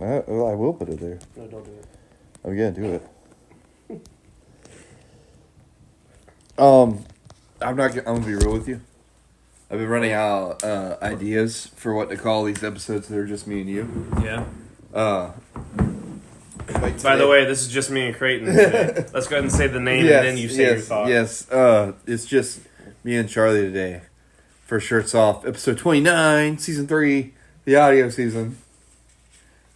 I will put it there. No, don't do it. I'm gonna do it. I'm gonna be real with you. I've been running out ideas for what to call these episodes that are just me and you. Yeah. By the way, this is just me and Creighton today. Let's go ahead and say the name and then you say your thought. Yes, it's just me and Charlie today. For Shirts Off, episode 29, season 3, the audio season.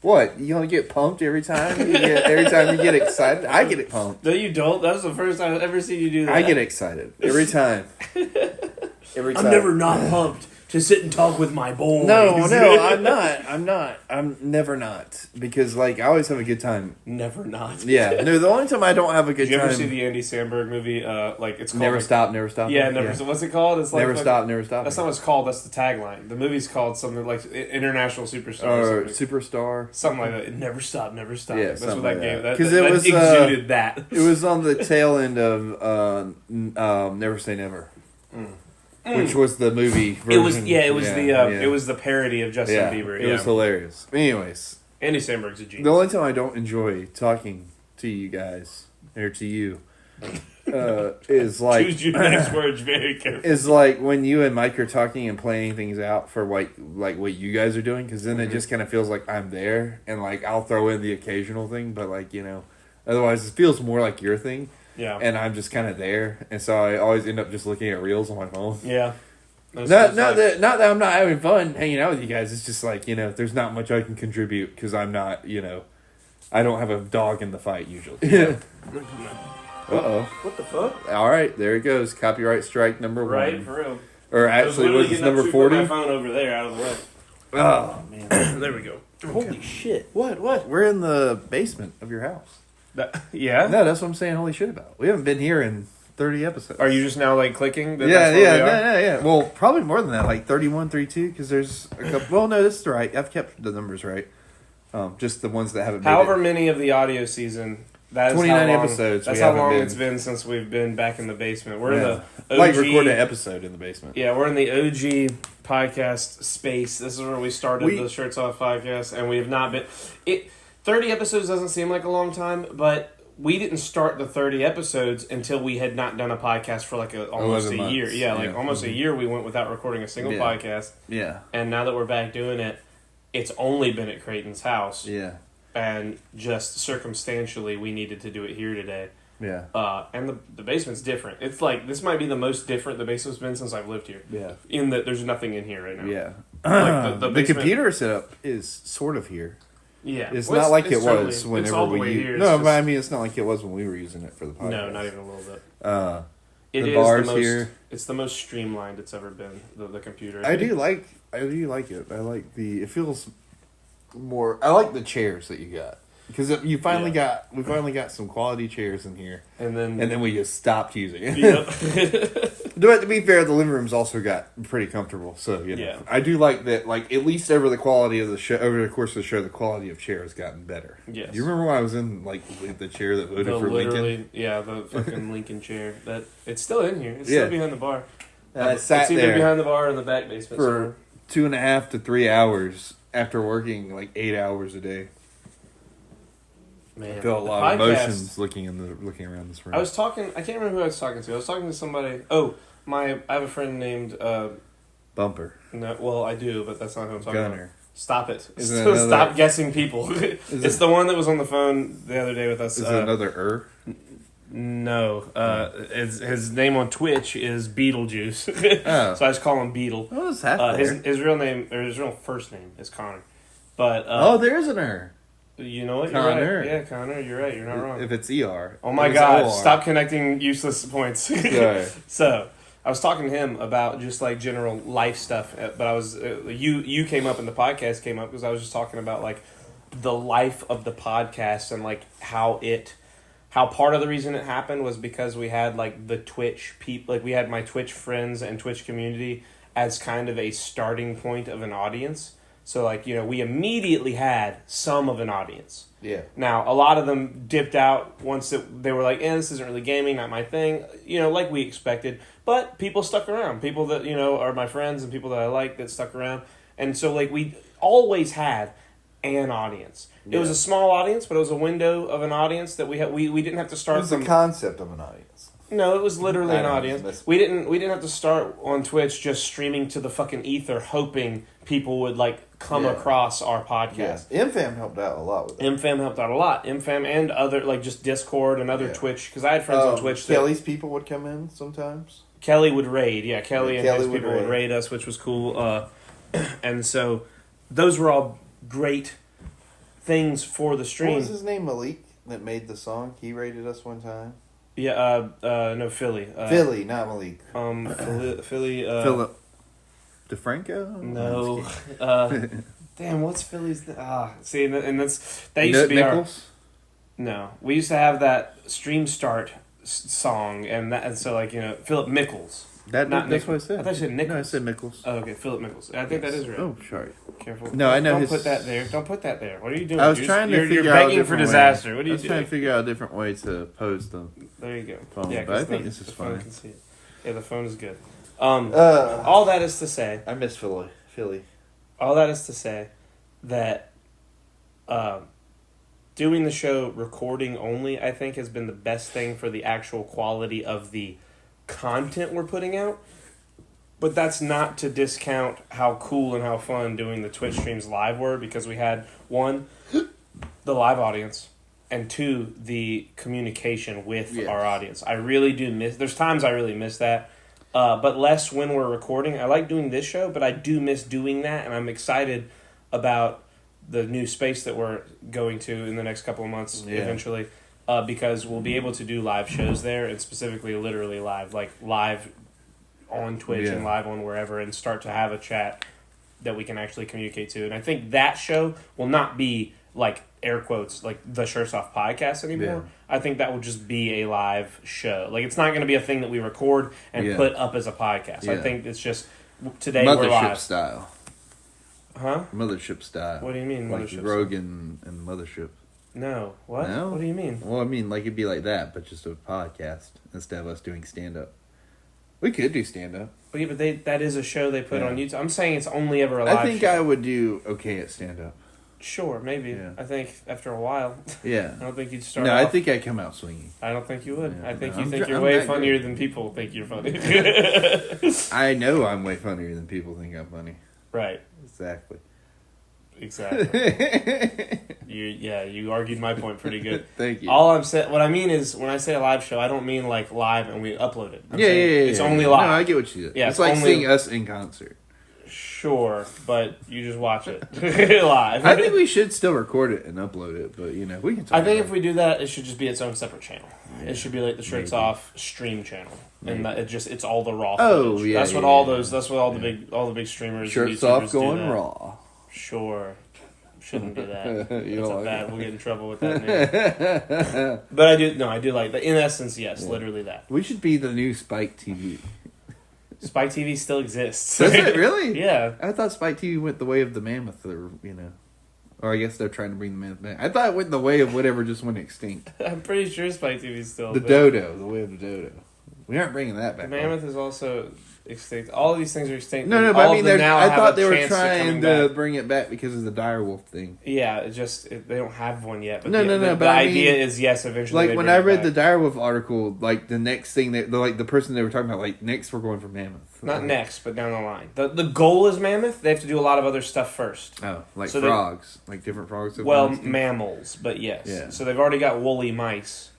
What? You gonna get pumped every time? Every time you get excited? I get pumped. No, you don't. That was the first time I've ever seen you do that. I get excited every time. Every time. I'm never not pumped to sit and talk with my boys. No, I'm not. I'm never not. Because, I always have a good time. Never not. Yeah. No, the only time I don't have a good time... Did you ever see the Andy Sandburg movie? It's called... Never Stop, Never Stop. Yeah, Never Stop. What's it called? It's Never Stop, Never Stop. That's not what it's called. That's the tagline. The movie's called something like International Superstar. Or Superstar. Something like that. Never Stop, Never Stop. Yeah, that's what that game... Because it was... exuded that. It was on the tail end of Never Say Never. Which was the movie version. It was the parody of Justin Bieber. It was hilarious. Anyways, Andy Sandberg's a genius. The only time I don't enjoy talking to you guys or to you is like choose your next words very carefully. Is like when you and Mike are talking and planning things out for like what you guys are doing, because then it just kind of feels like I'm there and I'll throw in the occasional thing, but otherwise it feels more like your thing. Yeah. And I'm just kind of there. And so I always end up just looking at reels on my phone. Yeah. Not that I'm not having fun hanging out with you guys. It's just there's not much I can contribute because I'm not, I don't have a dog in the fight usually. Yeah. Uh-oh. What the fuck? All right, there it goes. Copyright strike number 1. Right, for real. Or actually, was this number 40? My phone over there out of the way. Oh, man. There we go. Okay. Holy shit. What? We're in the basement of your house. Yeah? No, that's what I'm saying holy shit about. We haven't been here in 30 episodes. Are you just now clicking? Yeah. Well, probably more than that, 31, 32, because there's a couple. Well, no, this is right. I've kept the numbers right. Just the ones that haven't. However many of the audio season. That is 29 episodes. That's how long it's been since we've been back in the basement. We're in the OG, recording an episode in the basement. Yeah, we're in the OG podcast space. This is where we started the Shirts Off podcast, and we have not been. 30 episodes doesn't seem like a long time, but we didn't start the 30 episodes until we had not done a podcast for almost a year. Yeah, almost a year we went without recording a single podcast. Yeah. And now that we're back doing it, it's only been at Creighton's house. Yeah. And just circumstantially, we needed to do it here today. Yeah. And the basement's different. It's this might be the most different the basement's been since I've lived here. Yeah. In that there's nothing in here right now. Yeah. The computer setup is sort of here. Yeah. It's not like it was whenever we used it. No, but I mean, it's not like it was when we were using it for the podcast. No, not even a little bit. The bars here. It's the most streamlined it's ever been, the computer. I do like it. I like it feels more, I like the chairs that you got. Because we finally got some quality chairs in here, and then we just stopped using it. Yep. But to be fair, the living room's also got pretty comfortable. So I do like that. At least over the quality of the show, over the course of the show, the quality of chair has gotten better. Yes. Do you remember when I was in the chair that voted for Lincoln? Yeah, the fucking Lincoln chair. It's still in here. It's still behind the bar. I sat either there behind the bar or in the back basement for 2.5 to 3 hours after working 8 hours a day. Man, I feel a lot of emotions looking around this room. I can't remember who I was talking to. I was talking to somebody. Oh, I have a friend named Bumper. No, well, I do, but that's not who I'm talking Gunner. about. Stop it. Stop guessing people. It's the one that was on the phone the other day with us. Is it another No. His name on Twitch is Beetlejuice. Oh. So I just call him Beetle. What was that? His real name, or his real first name is Connor. But there is an R. You know what? Connor. You're right. Yeah, Connor, you're right. You're not wrong. If it's ER. Oh my God. Stop connecting useless points. Sorry. So, I was talking to him about just general life stuff, but I was, you came up and the podcast came up because I was just talking about the life of the podcast and how part of the reason it happened was because we had the Twitch people, we had my Twitch friends and Twitch community as kind of a starting point of an audience. So, we immediately had some of an audience. Yeah. Now, a lot of them dipped out once they were this isn't really gaming, not my thing, like we expected. But people stuck around. People that, are my friends and people that I like that stuck around. And so, we always had an audience. It was a small audience, but it was a window of an audience that we had. We didn't have to start. It was the concept of an audience. No, it was literally an audience. We didn't have to start on Twitch just streaming to the fucking ether, hoping people would come across our podcast. Yeah. MFAM helped out a lot with that. MFAM helped out a lot. MFAM and other just Discord and other Twitch, because I had friends on Twitch. Kelly's people would come in sometimes. Kelly would raid, Kelly and his people would raid us, which was cool. And so those were all great things for the stream. What was his name? Malik that made the song. He raided us one time. Yeah, no, Philly. Philly, not Malik. Philly. Philip DeFranco? No. Damn, what's Philly's? See, and that used to be Nichols? No, we used to have that Stream Start song, and so Philip Mickles. That's what I said. I thought you said Nichols. No, I said Mickles. Oh, okay, Philip Mickles. I think that is right. Oh, sorry. Careful. No, I know. Don't put that there. Don't put that there. What are you doing? I was trying to figure out. You're begging for disaster. What are you doing? I was trying to figure out a different way to pose them. There you go. Phone, yeah, but I think this is fine. Phone can see it. Yeah, the phone is good. All that is to say, I miss Philly. All that is to say that doing the show recording only, I think, has been the best thing for the actual quality of the content we're putting out. But that's not to discount how cool and how fun doing the Twitch streams live were, because we had, one, the live audience, and two, the communication with our audience. I really do miss... There's times I really miss that, but less when we're recording. I like doing this show, but I do miss doing that, and I'm excited about the new space that we're going to in the next couple of months eventually, because we'll be able to do live shows there, and specifically literally live, live on Twitch and live on wherever, and start to have a chat that we can actually communicate to. And I think that show will not be air quotes the Shirts Off podcast anymore. I think that will just be a live show. It's not going to be a thing that we record and put up as a podcast. I think it's just today we're live. Mothership style. Huh? Mothership style. What do you mean like Mothership Rogan style? And Mothership. No. What? No? What do you mean? Well, I mean it'd be like that, but just a podcast instead of us doing stand up. We could do stand up. Well, yeah, but that is a show they put on YouTube. I'm saying it's only ever a live show. I think I would do okay at stand up. Sure, maybe. Yeah. I think after a while. Yeah. I don't think you'd start. No, off. I think I'd come out swinging. I don't think you would. Yeah, I think you're way funnier than people think you're funny. I know I'm way funnier than people think I'm funny. Right. Exactly. You argued my point pretty good. Thank you. What I mean is, when I say a live show, I don't mean live and we upload it. It's only live. No, I get what you did. Yeah, it's like seeing us in concert. Sure, but you just watch it live. I think we should still record it and upload it, but we can talk if we do that, it should just be its own separate channel. Yeah. It should be the Shirts Off stream channel. Maybe. And it's all the raw footage. Oh, yeah. That's what all the big streamers Shirts Off going raw. Sure. Shouldn't do that. That's bad. We'll get in trouble with that name. But I do like that. In essence, yes, literally that. We should be the new Spike TV. Spike TV still exists. Does it really? Yeah. I thought Spike TV went the way of the mammoth, or I guess they're trying to bring the mammoth back. I thought it went the way of whatever just went extinct. I'm pretty sure Spike TV is still the dodo, the way of the dodo. We aren't bringing that back. The mammoth is also extinct. All of these things are extinct. No, but I mean, I thought they were trying to bring it back because of the direwolf thing. Yeah, they don't have one yet. But but the idea is yes, eventually. When I read the direwolf article, the next thing the person they were talking about, next we're going for mammoth. Not next, but down the line. The goal is mammoth. They have to do a lot of other stuff first. Oh, frogs, different frogs. Mammals, but yes. Yeah. So they've already got woolly mice.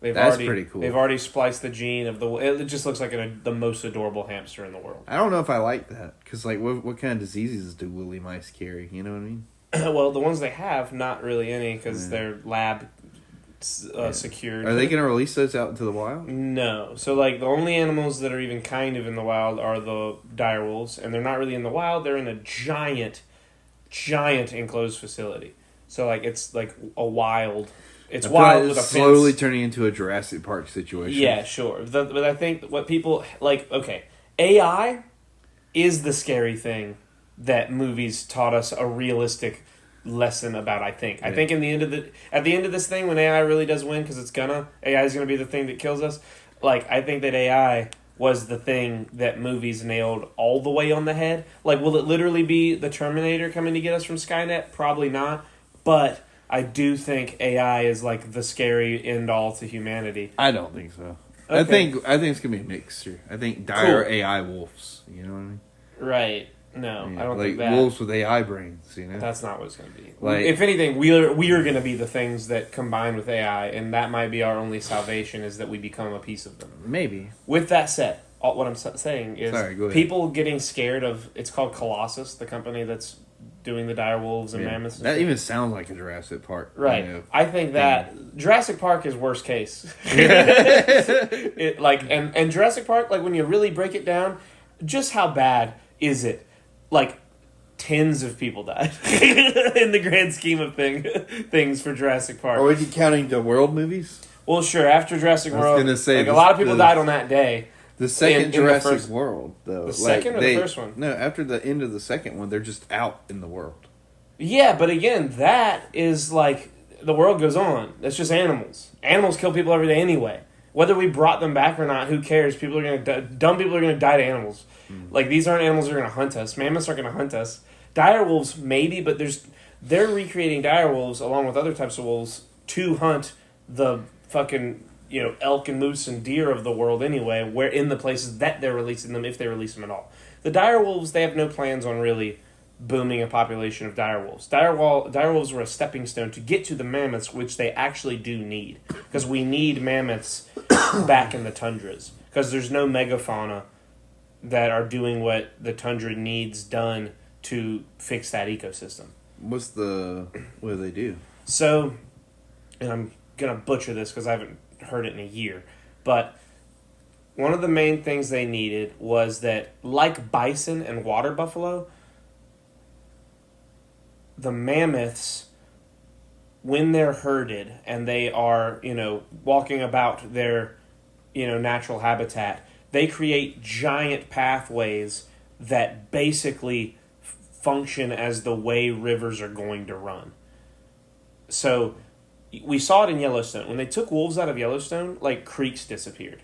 That's pretty cool. They've already spliced the gene of the... It just looks like the most adorable hamster in the world. I don't know if I like that. Because, what kind of diseases do woolly mice carry? You know what I mean? Well, the ones they have, not really any, because they're lab secured. Are they going to release those out into the wild? No. So, the only animals that are even kind of in the wild are the direwolves. And they're not really in the wild. They're in a giant enclosed facility. So, it's a wild... It's wild with a slowly fence. Turning into a Jurassic Park situation. Yeah, sure. But I think what people AI is the scary thing that movies taught us a realistic lesson about. I think. Yeah. I think at the end of this thing, when AI really does win, because AI is gonna be the thing that kills us. I think that AI was the thing that movies nailed all the way on the head. Like, will it literally be the Terminator coming to get us from Skynet? Probably not. But I do think AI is like the scary end all to humanity. I don't think so. Okay. I think it's gonna be a mixture. I think dire AI wolves. You know what I mean? Right. No, Yeah, I don't like think that. wolves with AI brains. You know, That's not what it's going to be. Like, if anything, we are going to be the things that combine with AI, and that might be our only salvation is that we become a piece of them. maybe. With that said, what I'm saying is Sorry, go ahead. people getting scared of, it's called Colossus, the company that's doing the dire wolves and mammoths. And that stuff. even sounds like a Jurassic Park. Right. You know, I think that Jurassic Park is worst case. It like and Jurassic Park, like when you really break it down, just how bad is it? Like tens of people died in the grand scheme of things for Jurassic Park. Are we counting the world movies? Well, sure. After Jurassic I was World, gonna say like a lot of people died on that day. The second in the Jurassic first- World, though. The second or the first one? No, after the end of the second one, they're just out in the world. Yeah, but again, that is like the world goes on. That's just animals. Animals kill people every day anyway. Whether we brought them back or not, who cares? People are gonna dumb people are gonna die to animals. Like these aren't animals that are gonna hunt us. Mammoths aren't gonna hunt us. Dire wolves maybe, but they're recreating dire wolves along with other types of wolves to hunt the fucking elk and moose and deer of the world anyway. Where in the places that they're releasing them, if they release them at all. The dire wolves, they have no plans on really booming a population of dire wolves. Dire wolves were a stepping stone to get to the mammoths, which they actually do need. Because we need mammoths back in the tundras. Because there's no megafauna that are doing what the tundra needs done to fix that ecosystem. What do they do? So, and I'm going to butcher this because I haven't heard it in a year, but one of the main things they needed was that, like bison and water buffalo, the mammoths, when they're herded and they are, walking about their, natural habitat, they create giant pathways that basically function as the way rivers are going to run. So we saw it in Yellowstone. When they took wolves out of Yellowstone, like creeks disappeared.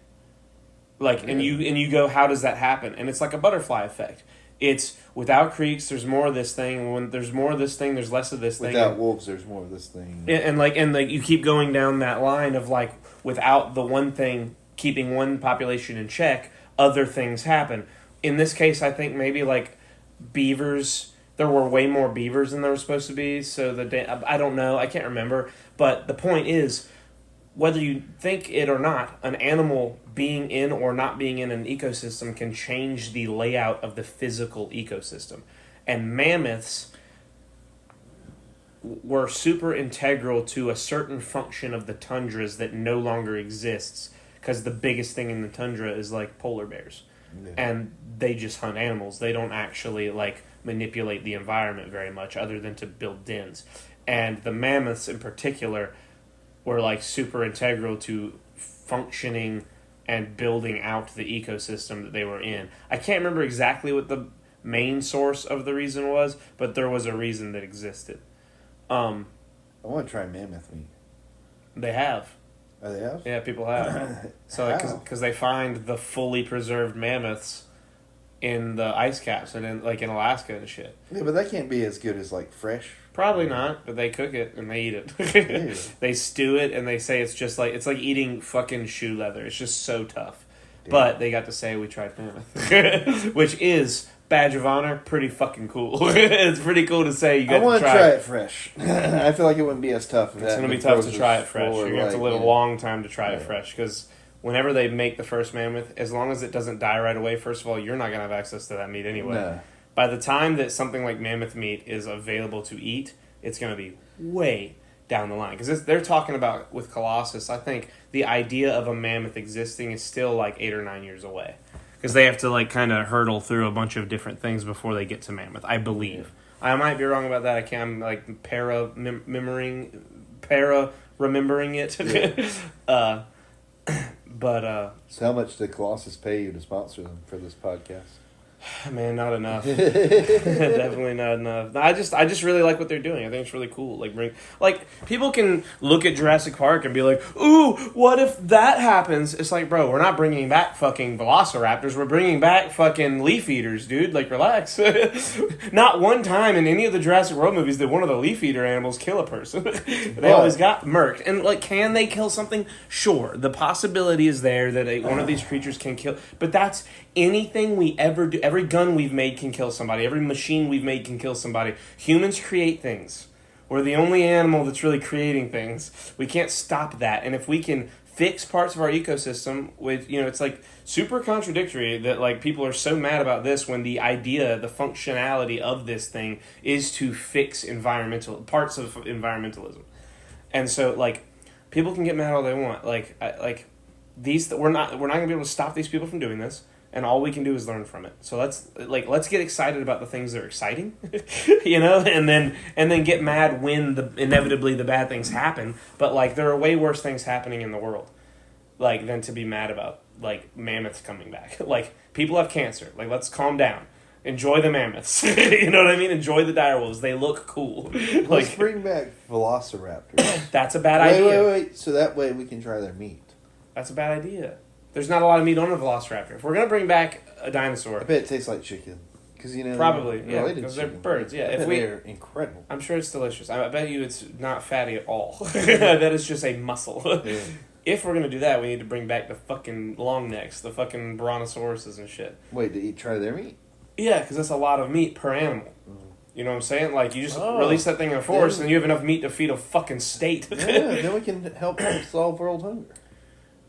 Like, and you go, how does that happen? And it's like a butterfly effect. It's without creeks, there's more of this thing. When there's more of this thing, there's less of this thing. Without wolves, there's more of this thing. And you keep going down that line of like, without the one thing keeping one population in check, other things happen. In this case, I think maybe like beavers. There were way more beavers than there were supposed to be. So I don't know. I can't remember. But the point is, whether you think it or not, an animal being in or not being in an ecosystem can change the layout of the physical ecosystem. And mammoths were super integral to a certain function of the tundras that no longer exists, because the biggest thing in the tundra is like polar bears. Yeah. And they just hunt animals. They don't actually like manipulate the environment very much other than to build dens. And the mammoths in particular were like super integral to functioning and building out the ecosystem that they were in. I can't remember exactly what the main source of the reason was, but there was a reason that existed. I want to try mammoth meat. They have. Oh, they have? Yeah, people have. So because they find the fully preserved mammoths in the ice caps and in Alaska and shit. Yeah, but that can't be as good as like fresh. Probably not, but they cook it and they eat it. They stew it and they say it's like eating fucking shoe leather. It's just so tough. Damn. But they got to say we tried mammoth, which is badge of honor. Pretty fucking cool. It's pretty cool to say you got to try. I want to try it fresh. I feel like it wouldn't be as tough. It's going to be tough to try it fresh. You're going to have to live a long time to try it fresh, because whenever they make the first mammoth, as long as it doesn't die right away, first of all, you're not going to have access to that meat anyway. No. By the time that something like mammoth meat is available to eat, it's going to be way down the line. Because they're talking about, with Colossus, I think the idea of a mammoth existing is still like 8 or 9 years away. Because they have to like kind of hurdle through a bunch of different things before they get to mammoth, I believe. I might be wrong about that. I'm like remembering it. Yeah. So how much did Colossus pay you to sponsor them for this podcast? Man, not enough. Definitely not enough. I just really like what they're doing. I think it's really cool. Like people can look at Jurassic Park and be like, "Ooh, what if that happens?" It's like, bro, we're not bringing back fucking velociraptors. We're bringing back fucking leaf eaters, dude. Like, relax. Not one time in any of the Jurassic World movies did one of the leaf eater animals kill a person. They always got murked. And like, can they kill something? Sure, the possibility is there that one of these creatures can kill. But that's anything we ever do. Every gun we've made can kill somebody. Every machine we've made can kill somebody. Humans create things. We're the only animal that's really creating things. We can't stop that. And if we can fix parts of our ecosystem with, it's like super contradictory that like people are so mad about this when the idea, the functionality of this thing is to fix parts of environmentalism. And so like people can get mad all they want. We're not going to be able to stop these people from doing this. And all we can do is learn from it. So let's get excited about the things that are exciting, and then get mad when inevitably the bad things happen. But like there are way worse things happening in the world, like than to be mad about like mammoths coming back. Like people have cancer. Like let's calm down. Enjoy the mammoths. You know what I mean? Enjoy the direwolves. They look cool. Let's bring back velociraptors. That's a bad idea. Wait. So that way we can try their meat. That's a bad idea. There's not a lot of meat on a velociraptor. If we're going to bring back a dinosaur... I bet it tastes like chicken. Because, Probably, yeah. Because they're birds, yeah. They're incredible. I'm sure it's delicious. I bet you it's not fatty at all. I bet it's just a muscle. Yeah. If we're going to do that, we need to bring back the fucking long necks, the fucking brontosauruses and shit. Wait, to try their meat? Yeah, because that's a lot of meat per animal. You know what I'm saying? Like, you just release that thing in a forest and you have enough meat to feed a fucking state. Yeah, then we can help solve world hunger.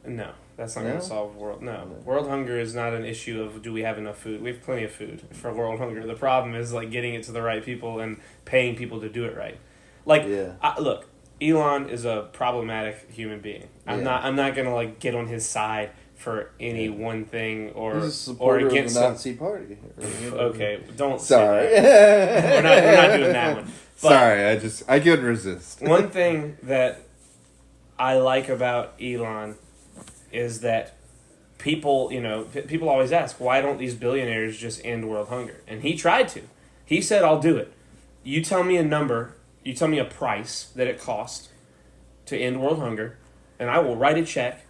No. That's not going to solve world. No, world hunger is not an issue of do we have enough food. We have plenty of food for world hunger. The problem is like getting it to the right people and paying people to do it right. Like, look, Elon is a problematic human being. I'm not going to like get on his side for any one thing or against the Nazi Party. Okay, don't. Sorry, we're not doing that one. But sorry, I couldn't resist. One thing that I like about Elon is that people always ask, why don't these billionaires just end world hunger? And he tried to. He said, I'll do it. You tell me a number, you tell me a price that it costs to end world hunger, and I will write a check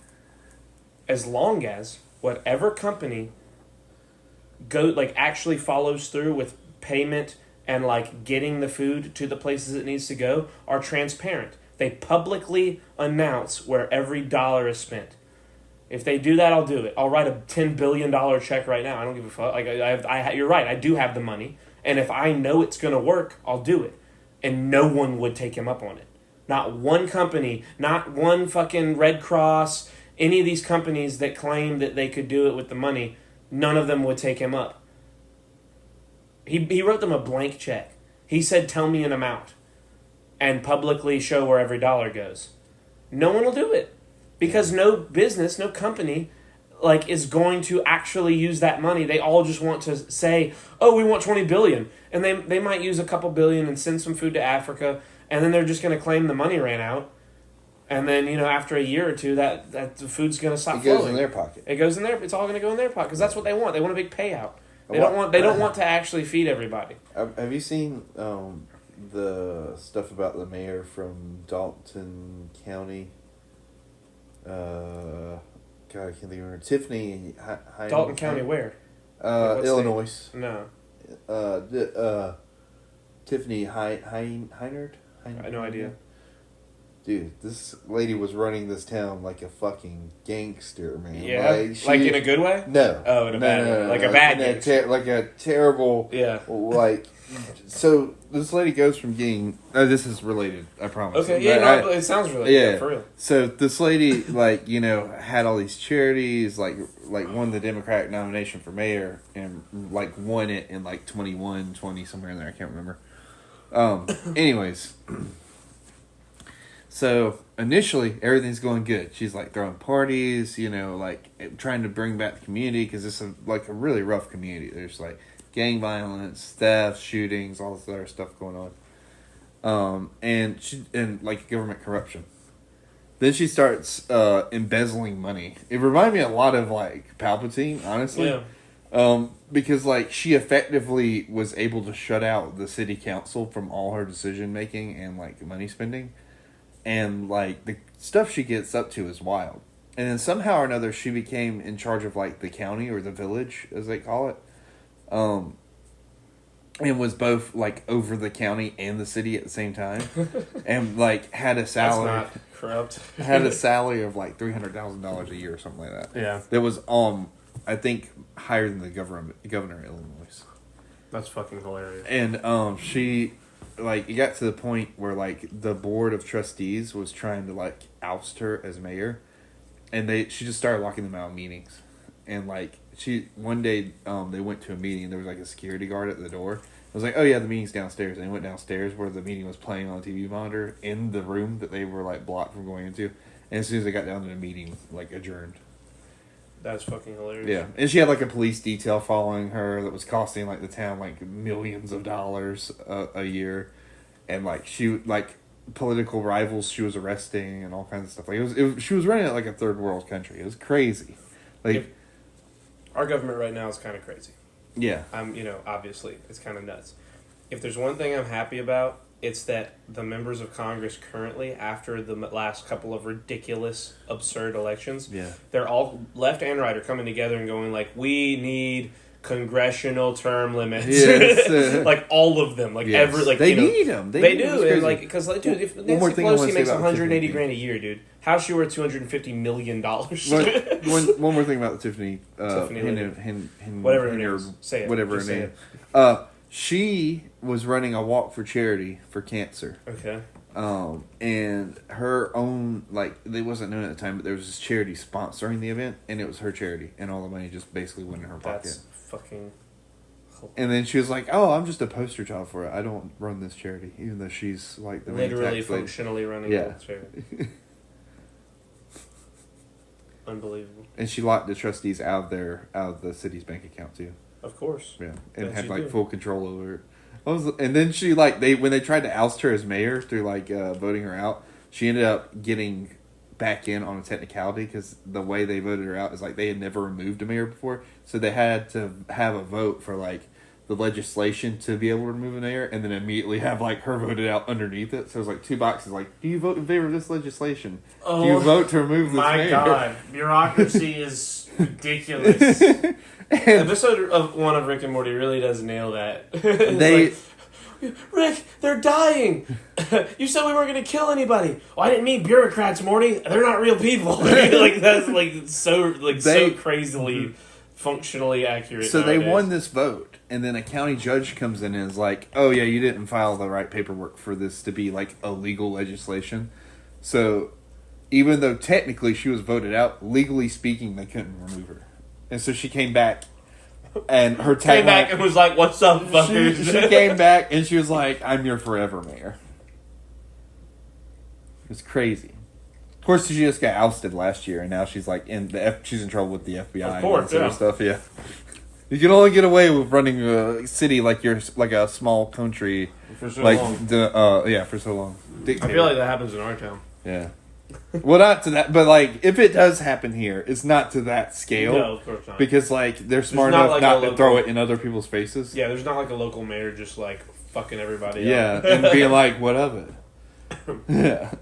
as long as whatever company actually follows through with payment and like getting the food to the places it needs to go are transparent. They publicly announce where every dollar is spent. If they do that, I'll do it. I'll write a $10 billion check right now. I don't give a fuck. Like you're right. I do have the money, and if I know it's going to work, I'll do it. And no one would take him up on it. Not one company, not one fucking Red Cross, any of these companies that claim that they could do it with the money, none of them would take him up. He wrote them a blank check. He said, "Tell me an amount," and publicly show where every dollar goes. No one will do it. Because no business, no company, is going to actually use that money. They all just want to say, "Oh, we want $20 billion," and they might use a couple billion and send some food to Africa, and then they're just going to claim the money ran out, and then after a year or two, that the food's going to stop flowing. It goes in their pocket. It goes in there. It's all going to go in their pocket because that's what they want. They want a big payout. They don't want to actually feed everybody. Have you seen the stuff about the mayor from Dalton County? God, I can't think of her. Tiffany. Dalton County, where? Illinois. No. Tiffany Heinert. I have no idea. Dude, this lady was running this town like a fucking gangster, man. Yeah, like in a good way? No. Oh, in a bad way. Like a bad gangster. Like a terrible... Yeah. So, this lady goes from getting... this is related, I promise. Okay, yeah, it sounds related. Yeah, for real. So, this lady, had all these charities, won the Democratic nomination for mayor, and, won it in, 21, 20, somewhere in there, I can't remember. Anyways... So, initially, everything's going good. She's, throwing parties, trying to bring back the community, because it's, a really rough community. There's, gang violence, theft, shootings, all this other stuff going on. And government corruption. Then she starts embezzling money. It reminded me a lot of, Palpatine, honestly. Because like she effectively was able to shut out the city council from all her decision making and like money spending, and like the stuff she gets up to is wild. And then somehow or another she became in charge of like the county or the village as they call it, and was both like over the county and the city at the same time, and like had a salary. That's not corrupt. Had a salary of like $300,000 a year or something like that. Yeah, that was I think higher than the governor of Illinois. That's fucking hilarious. And she, like, it got to the point where like the board of trustees was trying to like oust her as mayor, and she just started locking them out of meetings. And like one day they went to a meeting and there was like a security guard at the door. I was like, oh yeah, the meeting's downstairs. And they went downstairs where the meeting was playing on a TV monitor in the room that they were like blocked from going into. And as soon as they got down to the meeting, like adjourned. That's fucking hilarious. Yeah, and she had like a police detail following her that was costing like the town like millions of dollars a year, and like political rivals she was arresting and all kinds of stuff. Like she was running it like a third world country. It was crazy. Like our government right now is kind of crazy. Yeah, obviously it's kind of nuts. If there's one thing I'm happy about, it's that the members of Congress currently, after the last couple of ridiculous, absurd elections, they're all left and right are coming together and going like, we need congressional term limits. Yes. Like all of them, like every like they need them. They do, and like because like dude, if Nancy Pelosi makes $180 grand a year, dude, how's she worth $250 million? One more thing about the Tiffany, whatever her name is. Say it. Whatever her name. She was running a walk for charity for cancer. Okay. And her own, like, they wasn't known at the time, but there was this charity sponsoring the event, and it was her charity, and all the money just basically went in her pocket. That's fucking... And then she was like, oh, I'm just a poster child for it. I don't run this charity, even though she's, like, the main literally tax lady. functionally running the charity. Unbelievable. And she locked the trustees out of the city's bank account, too. Of course. Yeah, and had like full control over it. And then she when they tried to oust her as mayor through like voting her out, she ended up getting back in on a technicality because the way they voted her out is like they had never removed a mayor before, so they had to have a vote for like the legislation to be able to remove a mayor, and then immediately have like her voted out underneath it. So it was like two boxes like, do you vote in favor of this legislation? Do you vote to remove this mayor? My God, bureaucracy is ridiculous. Episode 1 of Rick and Morty really does nail that. Rick, they're dying. You said we weren't going to kill anybody. Well, I didn't mean bureaucrats, Morty. They're not real people. Like that's like so crazily functionally accurate. So nowadays. They won this vote, and then a county judge comes in and is like, "Oh yeah, you didn't file the right paperwork for this to be like a legal legislation." So even though technically she was voted out, legally speaking, they couldn't remove her. And so she came back, and her tagline... Came back and was like, what's up, fuckers? She came back, and she was like, I'm your forever mayor. It's crazy. Of course, she just got ousted last year, and now she's like she's in trouble with the FBI. Of course, and sort of stuff, yeah. You can only get away with running a city like you're like a small country. For so long. For so long. Dictator. I feel like that happens in our town. Yeah. Well, not to that, but like if it does happen here, it's not to that scale. No, of course not. Because like they're smart enough not to throw it in other people's faces. Yeah, there's not like a local mayor just like fucking everybody up. Yeah, and being like, what of it? Yeah.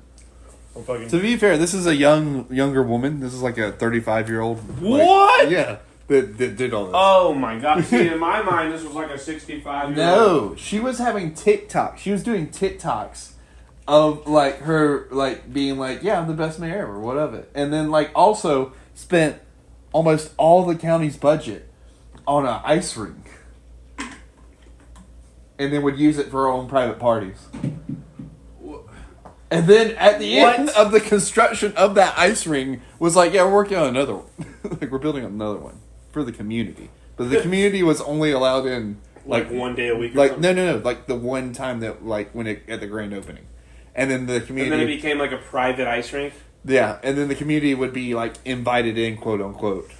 To be fair, this is a younger woman. This is like a 35-year-old. What? Yeah. That did all this. Oh my God. See, in my mind, this was like a 65-year-old. No, she was having TikTok. She was doing TikToks. Of like her like being like, yeah, I'm the best mayor ever, what of it? And then like also spent almost all the county's budget on an ice rink, and then would use it for her own private parties. And then at the end of the construction of that ice rink was like, yeah, we're working on another one. Like we're building another one for the community, but the community was only allowed in like 1 day a week. Or like something? No, like the one time that like when it at the grand opening. And then the community... And then it became like a private ice rink? Yeah, and then the community would be like invited in, quote unquote,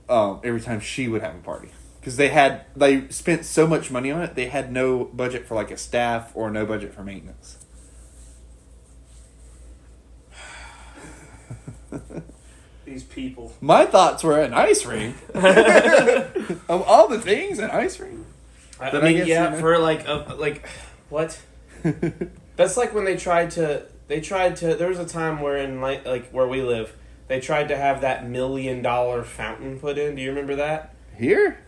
every time she would have a party. Because they spent so much money on it, they had no budget for like a staff or no budget for maintenance. These people. My thoughts were an ice rink. Of all the things, an ice rink. I mean, guess, yeah, for like what? That's like when they tried to. There was a time where in like where we live, they tried to have that $1 million fountain put in. Do you remember that? Here?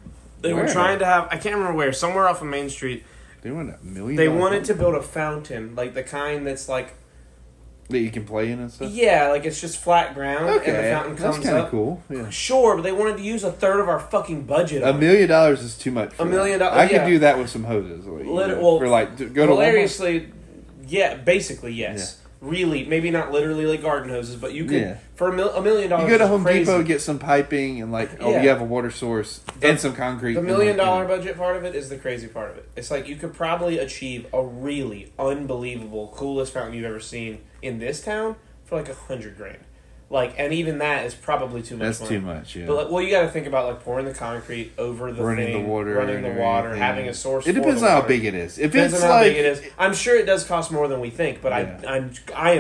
They were trying to have. I can't remember where. Somewhere off of Main Street. They wanted $1 million. They wanted to build a fountain, like the kind that's like. That you can play in and stuff? Yeah, like it's just flat ground and the fountain comes up. That's kind of cool. Yeah. Sure, but they wanted to use a third of our fucking budget. $1 million is too much. $1 million. I could do that with some hoses. Like, for like go to hilariously, yeah, basically yes. Yeah. Really, maybe not literally like garden hoses, but you could for $1 million. You go to Home Depot, get some piping, and you have a water source and some concrete. The $1 million budget part of it is the crazy part of it. It's like you could probably achieve a really unbelievable, coolest fountain you've ever seen in this town for like $100,000. And even that is probably too much. That's money. Too much, yeah. But you got to think about pouring the concrete over the running thing, the water, having a source. It depends on how big it is. If it's how big it is, I'm sure it does cost more than we think. But I am.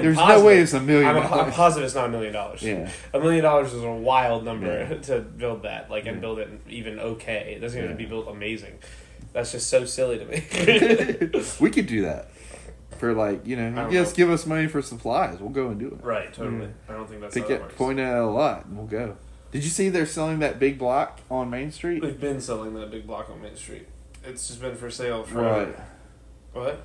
There's positive, no way it's $1 million. I'm positive it's not $1 million. Yeah, $1 million is a wild number to build that. And build it even okay. It doesn't even be built amazing. That's just so silly to me. We could do that. For just give us money for supplies. We'll go and do it. Right, totally. I don't think that's how that works. Point out a lot, and we'll go. Did you see they're selling that big block on Main Street? We've been selling that big block on Main Street. It's just been for sale forever. Right.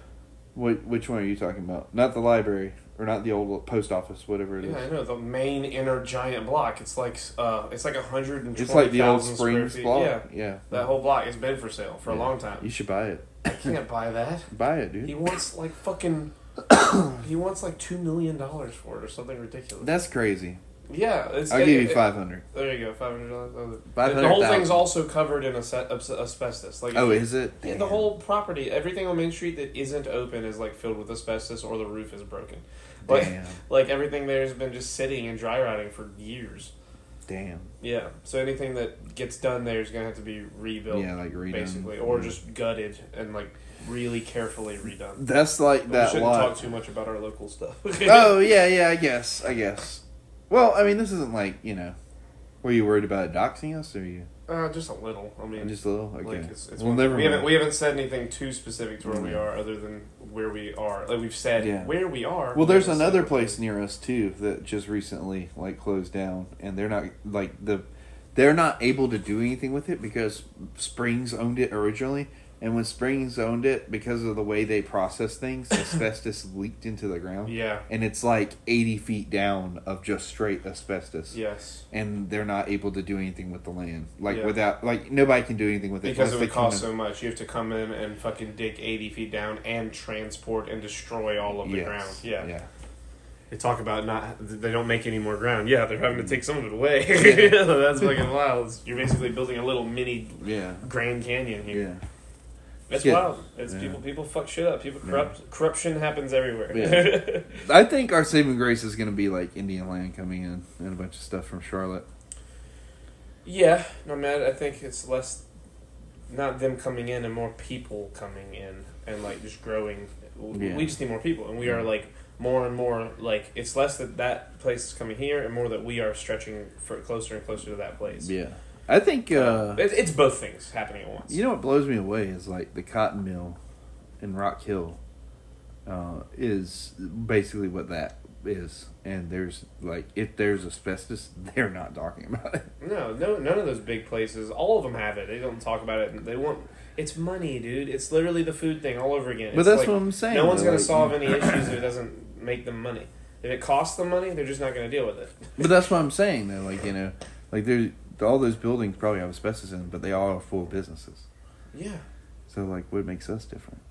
What? Which one are you talking about? Not the library, or not the old post office, whatever it is. Yeah, I know the main inner giant block. It's like 120,000. It's like the old Springs block. Yeah. That whole block has been for sale for a long time. You should buy it. I can't buy that. Buy it, dude. He wants he wants $2 million for it or something ridiculous. That's crazy. Yeah, I'll give you $500. There you go, $500. The whole thing's also covered in asbestos. Is it? Yeah, the whole property, everything on Main Street that isn't open is filled with asbestos, or the roof is broken. Damn. Everything there has been just sitting and dry rotting for years. Damn. Yeah. So anything that gets done there is gonna have to be rebuilt. Yeah, redone, basically, or just gutted and really carefully redone. That's that we shouldn't talk too much about our local stuff. Oh yeah, I guess. Well, I mean, this isn't were you worried about doxing us, or are you? Just a little. I mean, just a little. Okay. We haven't said anything too specific to where we are, other than where we are. We've said where we are. Well, there's another place near us too that just recently closed down, and they're not they're not able to do anything with it because Springs owned it originally. And when Springs owned it, because of the way they process things, asbestos leaked into the ground. Yeah. And it's 80 feet down of just straight asbestos. Yes. And they're not able to do anything with the land. Without, nobody can do anything with it. Because it would cost so much. You have to come in and fucking dig 80 feet down and transport and destroy all of the ground. Yeah. They talk about they don't make any more ground. Yeah, they're having to take some of it away. Yeah. That's fucking wild. You're basically building a little mini Grand Canyon here. Yeah. It's wild. It's people fuck shit up. People corruption happens everywhere. Yeah. I think our saving grace is going to be Indian Land coming in and a bunch of stuff from Charlotte. Yeah, no matter. I think it's less not them coming in and more people coming in and just growing. Yeah. We just need more people, and we are more and more it's less that place is coming here and more that we are stretching for closer and closer to that place. Yeah. I think it's both things happening at once. You know what blows me away is the cotton mill in Rock Hill is basically what that is, and there's if there's asbestos, they're not talking about it. No, none of those big places. All of them have it. They don't talk about it. And they want it's money, dude. It's literally the food thing all over again. But that's what I'm saying. No one's going to solve any issues if it doesn't make them money. If it costs them money, they're just not going to deal with it. But that's what I'm saying, though. There's all those buildings probably have asbestos in them, but they all are full of businesses. Yeah. So, what makes us different?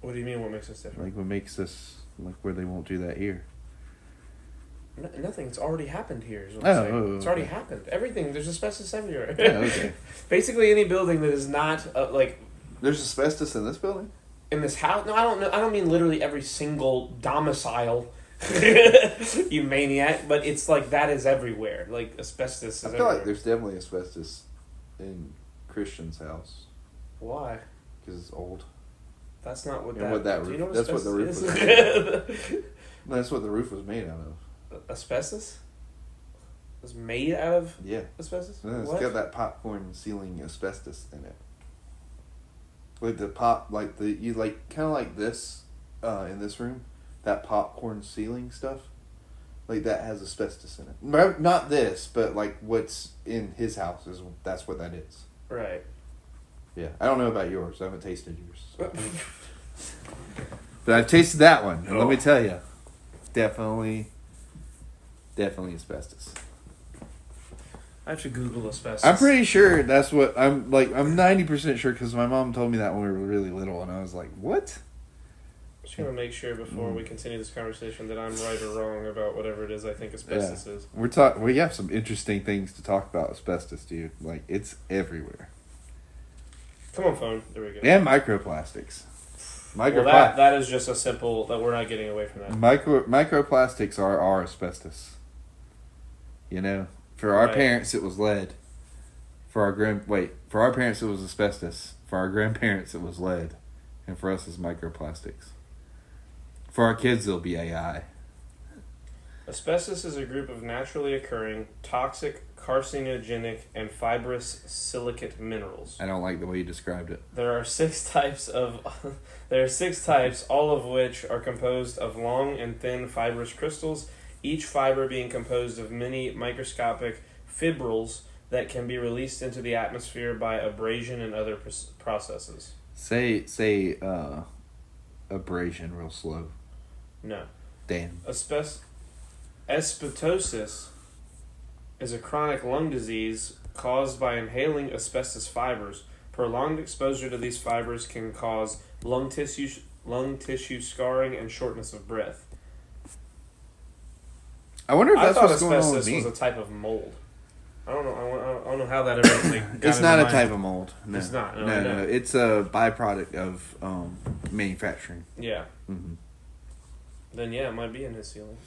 What do you mean, what makes us different? What makes us, where they won't do that here? Nothing. It's already happened here, is what I'm saying. It's already happened. Everything. There's asbestos everywhere. Oh, okay. Basically, any building that is not, There's asbestos in this building? In this house? No, I don't know. I don't mean literally every single domicile. You maniac, but it's that is everywhere. Asbestos is everywhere. I feel there's definitely asbestos in Christian's house. Why? Because it's old. That's not what do you know what that's what the roof is? was made out of. That's what the roof was made out of. Asbestos? was made out of asbestos? Yeah, it's what? got that popcorn ceiling asbestos in it. Like you kind of like this, in this room, that popcorn ceiling stuff, like that has asbestos in it. Not this, but like what's in his house that's what that is. Right. Yeah, I don't know about yours. I haven't tasted yours. So. But I've tasted that one, and let me tell you, definitely asbestos. I have to Google asbestos. I'm pretty sure that's what I'm 90% sure because my mom told me that when we were really little, and I was like, what? I'm just gonna make sure before we continue this conversation that I'm right or wrong about whatever it is I think asbestos is. We have some interesting things to talk about asbestos, dude. Like, it's everywhere. Come on, phone. There we go. And microplastics. Well, that is just a simple that we're not getting away from that. Microplastics are asbestos. You know, for our parents it was lead. For our parents it was asbestos. For our grandparents it was lead, and for us it's microplastics. For our kids it'll be AI. Asbestos is a group of naturally occurring, toxic, carcinogenic, and fibrous silicate minerals. I don't like the way you described it. There are 6 types, all of which are composed of long and thin fibrous crystals, each fiber being composed of many microscopic fibrils that can be released into the atmosphere by abrasion and other processes. Say abrasion real slow. No. Damn. Asbestosis is a chronic lung disease caused by inhaling asbestos fibers. Prolonged exposure to these fibers can cause lung tissue scarring and shortness of breath. I wonder if that's what's going on with asbestos me. was a type of mold. I don't know. I don't know how that ever really got It's not a type of mold. No. It's not. No. It's a byproduct of manufacturing. Yeah. Mm-hmm. Then it might be in his ceiling.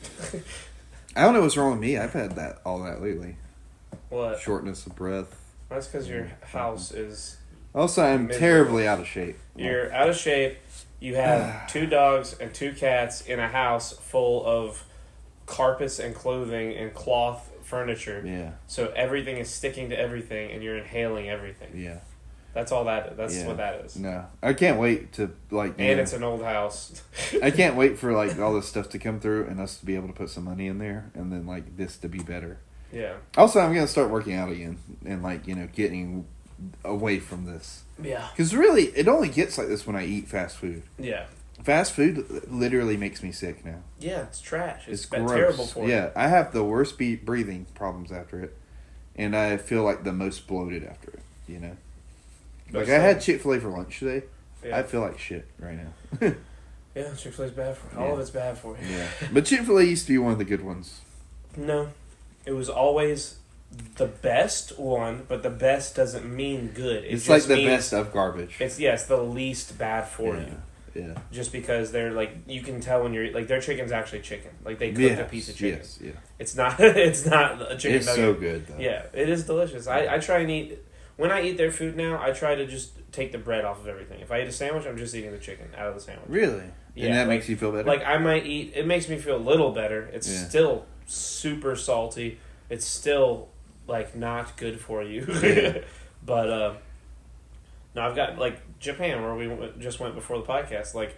I don't know what's wrong with me. I've had all that lately. What? Shortness of breath. That's because your house is... Also, I'm terribly out of shape. You're out of shape. You have 2 dogs and 2 cats in a house full of carpets and clothing and cloth furniture. Yeah. So everything is sticking to everything, and you're inhaling everything. Yeah. That's all that. That's what that is. No, I can't wait to it's an old house. I can't wait for all this stuff to come through and us to be able to put some money in there, and then this to be better. Yeah. Also, I'm gonna start working out again and getting away from this. Yeah. Because really, it only gets like this when I eat fast food. Yeah. Fast food literally makes me sick now. Yeah, it's trash. It's gross. Terrible for you. Yeah, I have the worst breathing problems after it, and I feel like the most bloated after it. You know. I had Chick-fil-A for lunch today. Yeah. I feel like shit right now. Yeah, Chick-fil-A's bad for you. All of it's bad for you. Yeah. But Chick-fil-A used to be one of the good ones. No. It was always the best one, but the best doesn't mean good. It's like the best of garbage. It's the least bad for you. Yeah. Just because they're you can tell when you're their chicken's actually chicken. They cooked a piece of chicken. Yes, yeah. It's not a chicken It's nugget. so good though. Yeah, it is delicious. I try and eat. When I eat their food now, I try to just take the bread off of everything. If I eat a sandwich, I'm just eating the chicken out of the sandwich. Really? Yeah. And that makes you feel better? I might eat... It makes me feel a little better. It's still super salty. It's still, not good for you. Yeah. But, no, I've got, Japan, where we just went before the podcast.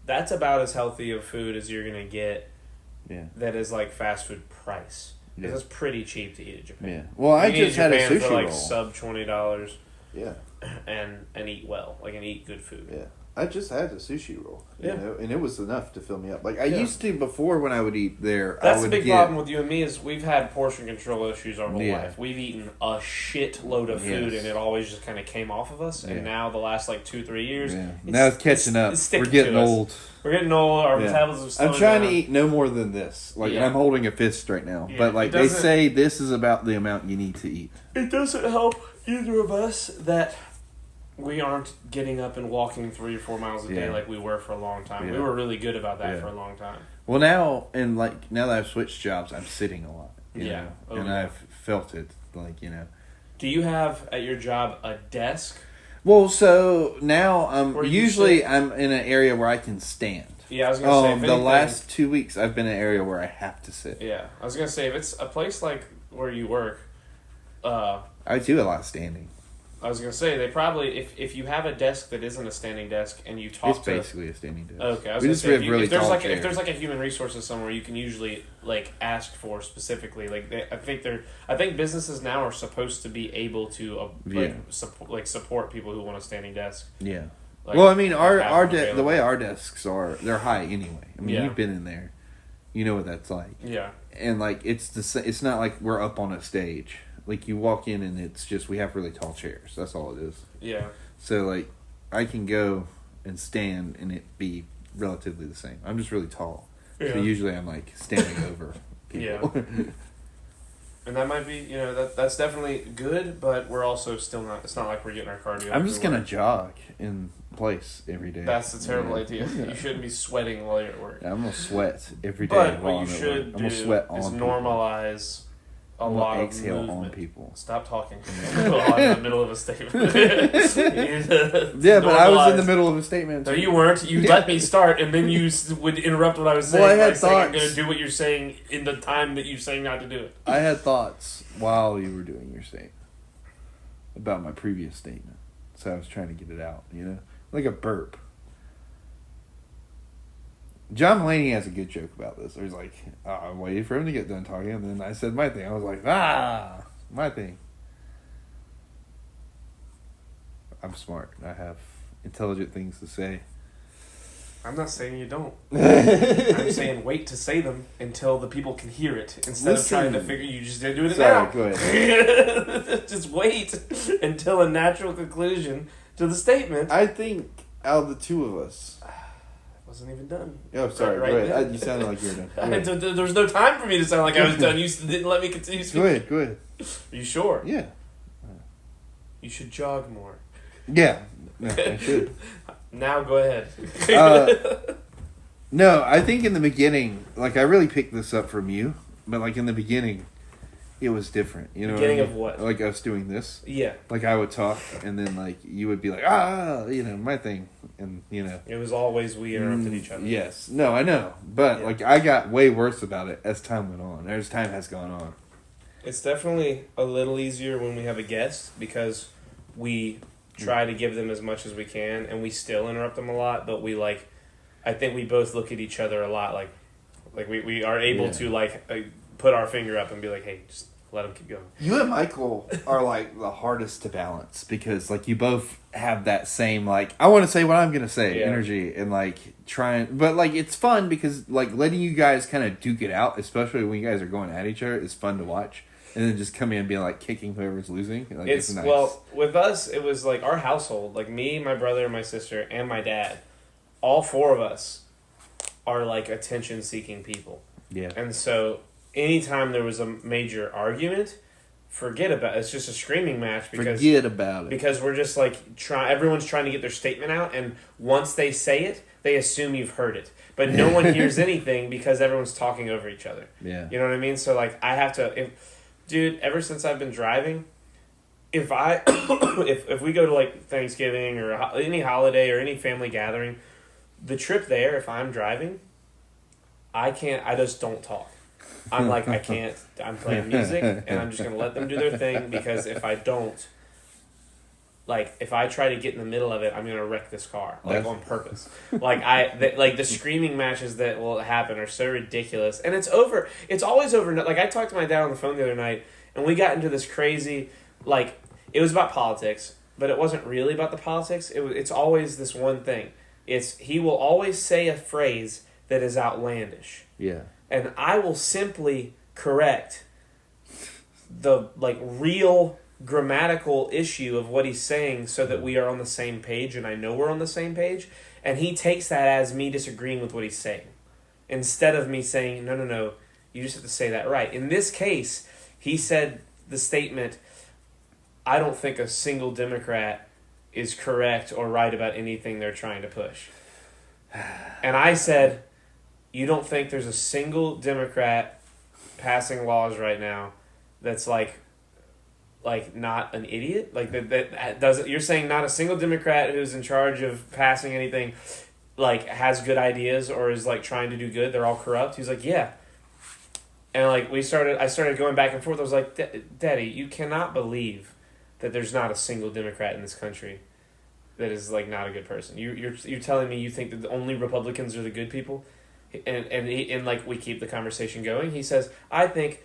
That's about as healthy of food as you're going to get that is, fast food price. Because it's pretty cheap to eat in Japan. Yeah. Well, I just had a sushi for roll. sub $20. Yeah. And eat well, and eat good food. Yeah. I just had a sushi roll, you know, and it was enough to fill me up. I used to before when I would eat there. That's the big problem with you and me is we've had portion control issues our whole life. We've eaten a shitload of food, and it always just kind of came off of us. And now the last 2-3 years, now it's catching up. We're getting old. We're getting old. Our metabolism is slowing I'm trying down. to eat no more than this. And I'm holding a fist right now. Yeah, but they say this is about the amount you need to eat. It doesn't help either of us that we aren't getting up and walking 3 or 4 miles a day like we were for a long time. We were really good about that for a long time. Well, now now that I've switched jobs, I'm sitting a lot. You know? I've felt it. Do you have at your job a desk? Well, so now I'm in an area where I can stand. Yeah, I was gonna say the last 2 weeks I've been in an area where I have to sit. Yeah, I was gonna say if it's a place like where you work. I do a lot of standing. I was gonna say they probably if you have a desk that isn't a standing desk and you talk it's basically a standing desk. Okay, I was gonna say if there's like a human resources somewhere, you can usually like ask for specifically. Like I think businesses now are supposed to be able to support people who want a standing desk. Yeah. Like, well, I mean, the way our desks are, they're high anyway. I mean, you've been in there, you know what that's like. Yeah. And like it's not like we're up on a stage. Like, you walk in and it's just, we have really tall chairs. That's all it is. Yeah. So, like, I can go and stand and it be relatively the same. I'm just really tall. Yeah. So, usually I'm, like, standing over people. Yeah. And that might be, that's definitely good, but we're also still not, it's not like we're getting our cardio. I'm just going to jog in place every day. That's a terrible idea. Yeah. You shouldn't be sweating while you're at work. Yeah, I'm going to sweat every day. But what you should do is normalize... a lot of exhale movement. on people. Stop talking in the middle of a statement. Yeah, but I was in the middle of a statement. No, you weren't. You let me start, and then you would interrupt what I was saying. Well, I had by thoughts. Saying, I'm going to do what you're saying in the time that you're saying not to do it. I had thoughts while you were doing your statement about my previous statement, so I was trying to get it out. Like a burp. John Mulaney has a good joke about this. He's like, I'm waiting for him to get done talking, and then I said my thing. I was like, my thing. I'm smart. I have intelligent things to say. I'm not saying you don't. I'm saying wait to say them until the people can hear it. Instead of trying to figure, you just didn't do it now. Go ahead. Just wait until a natural conclusion to the statement. I think out of the two of us... Wasn't even done. Oh, sorry. Go ahead. You sounded like you were done. There was no time for me to sound like I was done. You didn't let me continue speaking. Go ahead. Are you sure? Yeah. You should jog more. Yeah. No, I should. Now go ahead. No, I think in the beginning, like, I really picked this up from you, but like in the beginning, it was different. Beginning of what? Like us doing this. Yeah. Like I would talk, and then like you would be like, my thing, and It was always we interrupted each other. Yes. No, I know, but like I got way worse about it as time went on. As time has gone on. It's definitely a little easier when we have a guest because we try to give them as much as we can, and we still interrupt them a lot. But I think we both look at each other a lot like we are able to put our finger up and be like, hey, just let them keep going. You and Michael are like the hardest to balance because like you both have that same like I want to say what I'm gonna say energy and like trying, but like it's fun because like letting you guys kind of duke it out, especially when you guys are going at each other, is fun to watch. And then just come in and be like kicking whoever's losing. Like, it's nice. Well, with us, it was like our household, like me, my brother, my sister, and my dad. All four of us are like attention-seeking people. Yeah. And so anytime there was a major argument, forget about it. It's just a screaming match because we're just like everyone's trying to get their statement out, and once they say it, they assume you've heard it. But no one hears anything because everyone's talking over each other. Yeah. You know what I mean? So like I have to dude, ever since I've been driving, if we go to like Thanksgiving or any holiday or any family gathering, the trip there, if I'm driving, I just don't talk. I'm like, I can't, I'm playing music and I'm just going to let them do their thing because if I don't, like, if I try to get in the middle of it, I'm going to wreck this car, like, on purpose. Like, the screaming matches that will happen are so ridiculous. And it's always over. Like, I talked to my dad on the phone the other night, and we got into this crazy, like, it was about politics, but it wasn't really about the politics. It's always this one thing. He will always say a phrase that is outlandish. Yeah. And I will simply correct the, like, real grammatical issue of what he's saying so that we are on the same page and I know we're on the same page, and he takes that as me disagreeing with what he's saying instead of me saying no, you just have to say that right. In this case, he said the statement, I don't think a single Democrat is correct or right about anything they're trying to push. And I said, you don't think there's a single Democrat passing laws right now that's like not an idiot, like that doesn't. You're saying not a single Democrat who's in charge of passing anything, like has good ideas or is like trying to do good. They're all corrupt. He's like, yeah. And like I started going back and forth. I was like, Daddy, you cannot believe that there's not a single Democrat in this country that is like not a good person. You're telling me you think that the only Republicans are the good people, and like we keep the conversation going. He says, I think,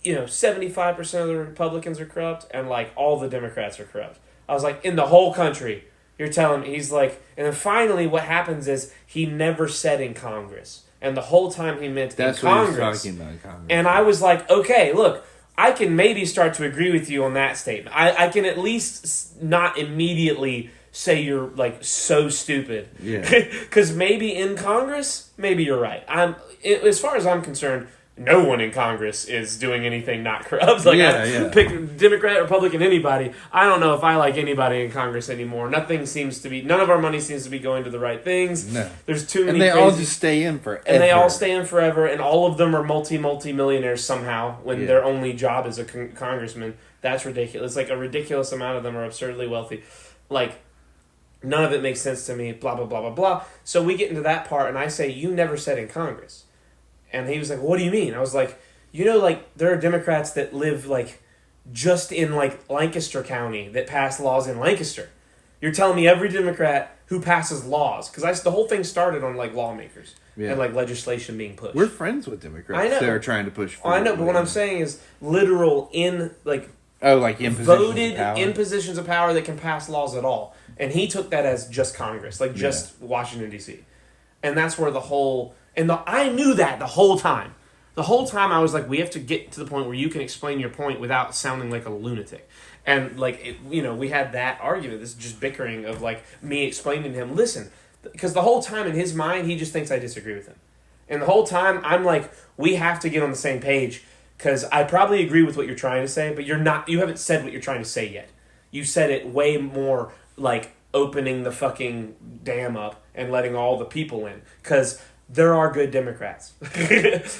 75% of the Republicans are corrupt, and like all the Democrats are corrupt. I was like, in the whole country. You're telling me. He's like, and then finally what happens is he never said in Congress. And the whole time he meant in Congress. That's what he was talking about in Congress. And I was like, okay, look, I can maybe start to agree with you on that statement. I can at least not immediately say you're like so stupid. Yeah. Because maybe in Congress, maybe you're right. As far as I'm concerned, no one in Congress is doing anything not corrupt. Like, pick Democrat, Republican, anybody. I don't know if I like anybody in Congress anymore. None of our money seems to be going to the right things. No. There's too many. And they all just stay in forever. And they all stay in forever, and all of them are multi-millionaires somehow when their only job is a congressman. That's ridiculous. Like, a ridiculous amount of them are absurdly wealthy. Like, none of it makes sense to me, blah, blah, blah, blah, blah. So we get into that part, and I say, you never said in Congress. And he was like, what do you mean? I was like, there are Democrats that live, like, just in, like, Lancaster County that pass laws in Lancaster. You're telling me every Democrat who passes laws, because the whole thing started on, like, lawmakers and, like, legislation being pushed. We're friends with Democrats that are trying to push for I know, but what I'm saying is literal in, like... Oh, like in positions voted of power? In positions of power that can pass laws at all. And he took that as just Congress, like just Washington, D.C. And that's where the whole... I knew that the whole time. The whole time I was like, we have to get to the point where you can explain your point without sounding like a lunatic. And, like, we had that argument, this just bickering of, like, me explaining to him, listen, because the whole time in his mind, he just thinks I disagree with him. And the whole time, I'm like, we have to get on the same page, because I probably agree with what you're trying to say, but you haven't said what you're trying to say yet. You said it way more, like, opening the fucking dam up and letting all the people in. Because... there are good Democrats.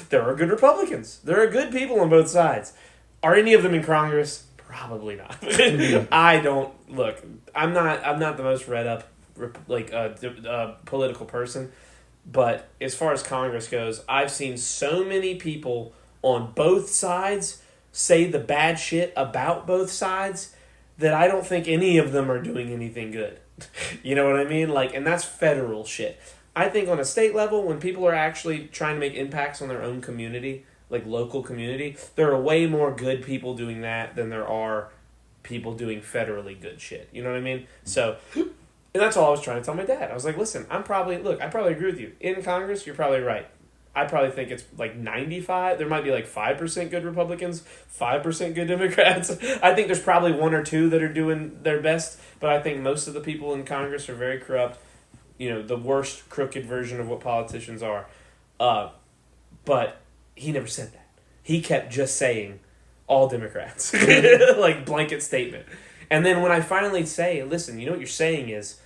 There are good Republicans. There are good people on both sides. Are any of them in Congress? Probably not. I don't look. I'm not the most read up political person, but as far as Congress goes, I've seen so many people on both sides say the bad shit about both sides that I don't think any of them are doing anything good. You know what I mean? Like, and that's federal shit. I think on a state level, when people are actually trying to make impacts on their own community, like local community, there are way more good people doing that than there are people doing federally good shit. You know what I mean? So, and that's all I was trying to tell my dad. I was like, listen, I probably agree with you. In Congress, you're probably right. I probably think it's like 95. There might be like 5% good Republicans, 5% good Democrats. I think there's probably one or two that are doing their best, but I think most of the people in Congress are very corrupt. The worst crooked version of what politicians are. But he never said that. He kept just saying all Democrats. Like, blanket statement. And then when I finally say, listen, what you're saying is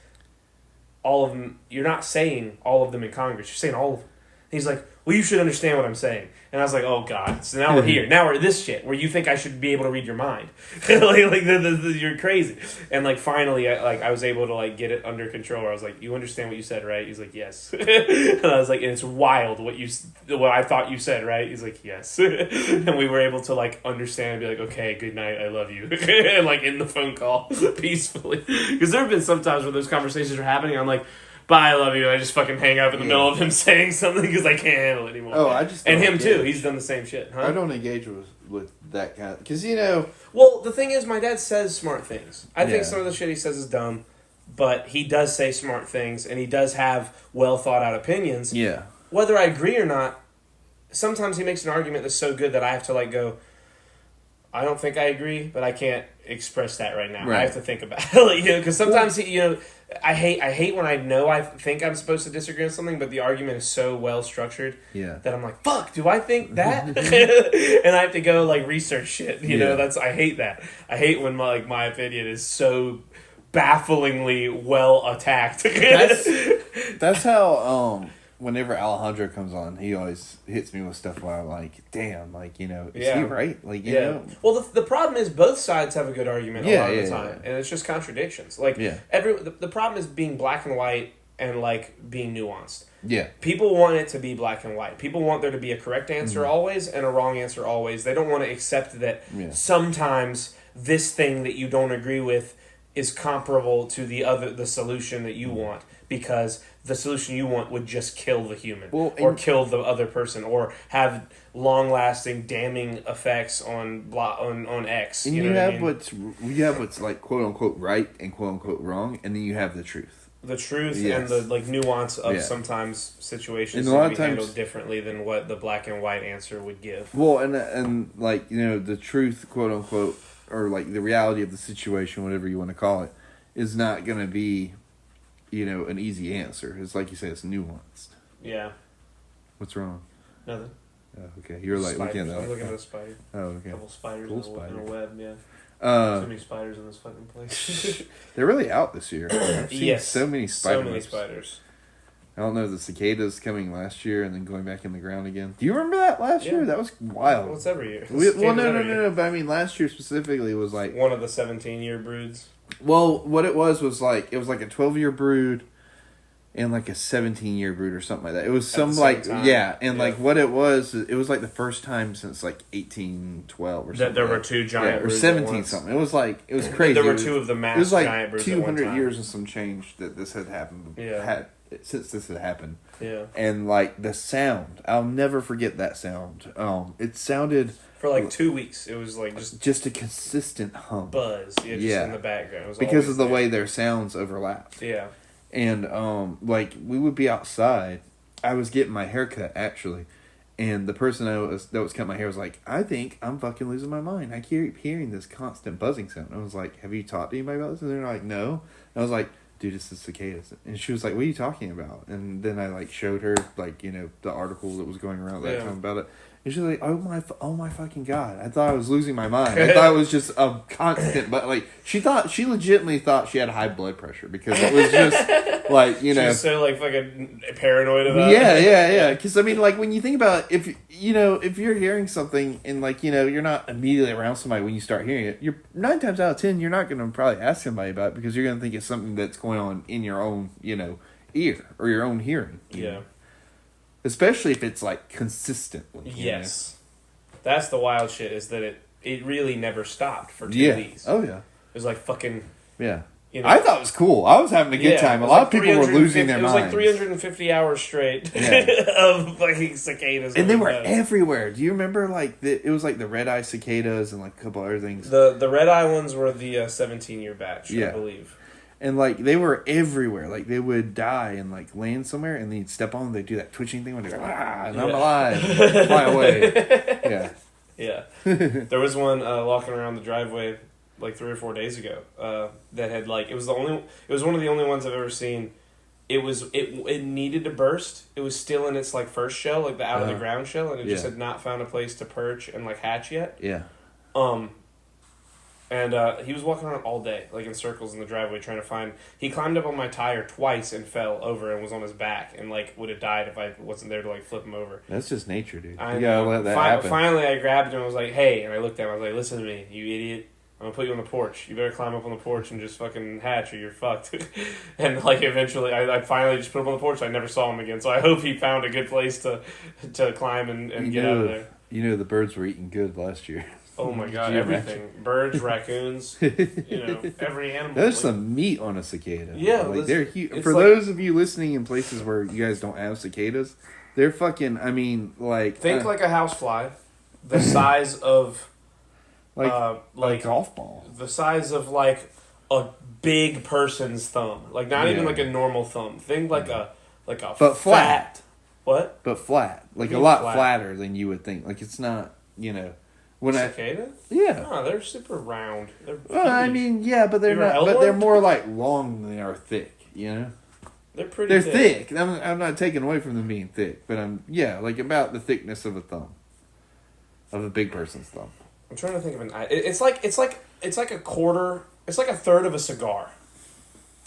all of them, you're not saying all of them in Congress, you're saying all of them. And he's like, well, you should understand what I'm saying. And I was like, oh, God. So now we're here. Now we're at this shit where you think I should be able to read your mind. You're crazy. And, like, finally, I was able to, like, get it under control. Where I was like, you understand what you said, right? He's like, yes. And I was like, and it's wild what I thought you said, right? He's like, yes. And we were able to, like, understand and be like, okay, good night, I love you. And, like, end the phone call peacefully. Because there have been some times where those conversations are happening, I'm like, bye, I love you. I just fucking hang up in the middle of him saying something because I can't handle it anymore. Oh, I just and him too. He's done the same shit. Huh? I don't engage with that kind of... Because, Well, the thing is, my dad says smart things. I think some of the shit he says is dumb, but he does say smart things, and he does have well thought out opinions. Yeah. Whether I agree or not, sometimes he makes an argument that's so good that I have to, like, go, I don't think I agree, but I can't express that right now. Right. I have to think about it. Because sometimes I hate when I think I'm supposed to disagree on something, but the argument is so well structured that I'm like, fuck, do I think that? And I have to go like research shit. I hate that. I hate when my opinion is so bafflingly well attacked. That's how whenever Alejandro comes on, he always hits me with stuff where I'm like, damn, is he right? Like, you know? Well, the problem is both sides have a good argument a lot of the time, and it's just contradictions. Like, the problem is being black and white and like being nuanced. Yeah. People want it to be black and white. People want there to be a correct answer always and a wrong answer always. They don't want to accept that sometimes this thing that you don't agree with is comparable to the solution that you want, because the solution you want would just kill the human or kill the other person or have long-lasting damning effects on X. And you have what's like quote unquote right and quote unquote wrong, and then you have the truth. The truth and the like nuance of sometimes situations and a lot can of be times, handled differently than what the black and white answer would give. Well, and like the truth, quote unquote, or like the reality of the situation, whatever you want to call it, is not going to be, an easy answer. It's like you say, it's nuanced. Yeah. What's wrong? Nothing. Oh, okay, you're like looking at that. I'm looking at a spider. Oh, okay. A couple spiders Cool in a web. Yeah. Too many spiders in this fucking place. They're really out this year. I've seen so many spiders. So many spiders. I don't know, the cicadas coming last year and then going back in the ground again. Do you remember that last year? That was wild. Well, it's every year. No. But I mean, last year specifically was like one of the 17-year broods. Well, what it was like a 12-year brood and like a 17-year brood or something like that. It was some like like what it was like the first time since like 1812 or something. That there were two giant broods or 17 something. It was crazy. There were two of the mass giant broods. It was like 200 years and some change that this had happened. Since this had happened. Yeah. And like the sound, I'll never forget that sound. It sounded for like 2 weeks. It was like just a consistent hum, buzz. Yeah, in the background. It was because of the way their sounds overlapped. Yeah. And like we would be outside. I was getting my hair cut actually, and the person that was cutting my hair was like, "I think I'm fucking losing my mind. I keep hearing this constant buzzing sound." And I was like, "Have you talked to anybody about this?" And they're like, "No." And I was like, "Dude, it's the cicadas." And she was like, "What are you talking about?" And then I like showed her like the article that was going around that time about it. And she's like, oh my fucking God. I thought I was losing my mind. I thought it was just a constant, but like, she legitimately thought she had high blood pressure because it was just like, She was so like fucking paranoid about it. Yeah. Because I mean, like when you think about if you're hearing something and like, you're not immediately around somebody when you start hearing it, you're 9 times out of 10, you're not going to probably ask somebody about it because you're going to think it's something that's going on in your own, ear or your own hearing. Yeah. Especially if it's like consistently. Yes. That's the wild shit, is that it really never stopped for 2 weeks. Oh yeah. It was like fucking. Yeah. I thought it was cool. I was having a good time. A lot of people were losing their minds. It was like 350 hours straight of fucking cicadas. And they were everywhere. Do you remember like it was like the red-eye cicadas and like a couple other things? The red-eye ones were the 17-year batch, I believe. And, like, they were everywhere. Like, they would die and, like, land somewhere, and then you'd step on them. They'd do that twitching thing where they're like, and I'm alive. Fly away. Yeah. Yeah. There was one walking around the driveway, like, 3 or 4 days ago that had, like, it was one of the only ones I've ever seen. It needed to burst. It was still in its, like, first shell, like, the out-of-the-ground shell, and it just had not found a place to perch and, like, hatch yet. Yeah. And he was walking around all day, like in circles in the driveway, trying to find. He climbed up on my tire twice and fell over and was on his back and like would have died if I wasn't there to like flip him over. That's just nature, dude. You gotta let that happen. Finally, I grabbed him and was like, "Hey!" And I looked at him. I was like, "Listen to me, you idiot. I'm gonna put you on the porch. You better climb up on the porch and just fucking hatch, or you're fucked." And like eventually, I finally just put him on the porch. I never saw him again. So I hope he found a good place to climb and get out of there. The birds were eating good last year. Oh my God, everything. Birds, raccoons, every animal. There's some meat on a cicada. Yeah. Like, they're huge. For those of you listening in places where you guys don't have cicadas, they're fucking, I mean, like... Think like a housefly, the size of... like a golf ball. The size of, like, a big person's thumb. Like, not even like a normal thumb. Think like a but flat. What? But flat. Like, a lot flatter than you would think. Like, it's not, Cicada? Yeah. Oh, they're super round. Well, I mean, yeah, but they're not. But they're more like long than they are thick. They're pretty. They're thick. I'm not taking away from them being thick, but like about the thickness of a thumb, of a big person's thumb. I'm trying to think of it's like a quarter. It's like a third of a cigar.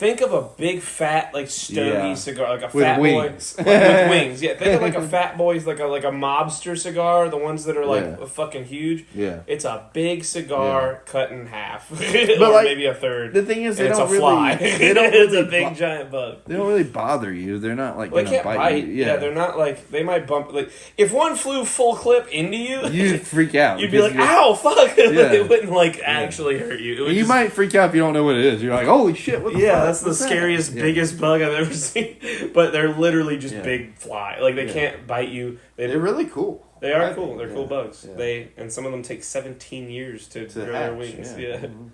Think of a big fat like stogie cigar, like a with fat wings. boy with wings. Yeah, think of like a fat boy's like a mobster cigar, the ones that are like fucking huge. Yeah, it's a big cigar cut in half, or like, maybe a third. The thing is, it's a fly. It's a big giant bug. They don't really bother you. They're not like they can't bite. You. Yeah, they're not like they might bump. Like if one flew full clip into you, you'd freak out. You'd be like, "Ow, fuck!" It wouldn't like actually hurt you. You might freak out if you don't know what it is. You're like, "Holy shit!" What the fuck? That's the scariest, biggest bug I've ever seen. But they're literally just big fly. Like they can't bite you. They're really cool. They are cool. They're cool bugs. Yeah. And some of them take 17 years to grow their wings. Yeah. Mm-hmm.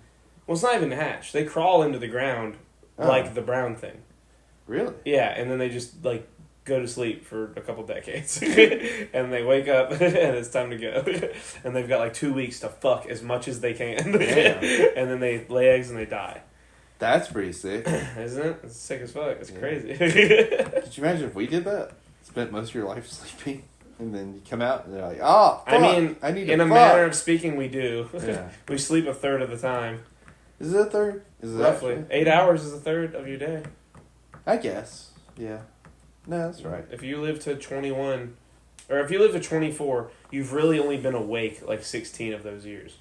Well, it's not even hatch. They crawl into the ground like the brown thing. Really? Yeah, and then they just like go to sleep for a couple decades, and they wake up and it's time to go. And they've got like 2 weeks to fuck as much as they can, and then they lay eggs and they die. That's pretty sick, isn't it? It's sick as fuck. It's crazy. Could you imagine if we did that? Spent most of your life sleeping, and then you come out and they're like, "Oh, fuck, I mean, I need to in a manner of speaking, we do. Yeah. We sleep a third of the time. Is it a third? Is it roughly actually? 8 hours is a third of your day? I guess. Yeah. No, that's right. If you live to 21, or if you live to 24, you've really only been awake like 16 of those years.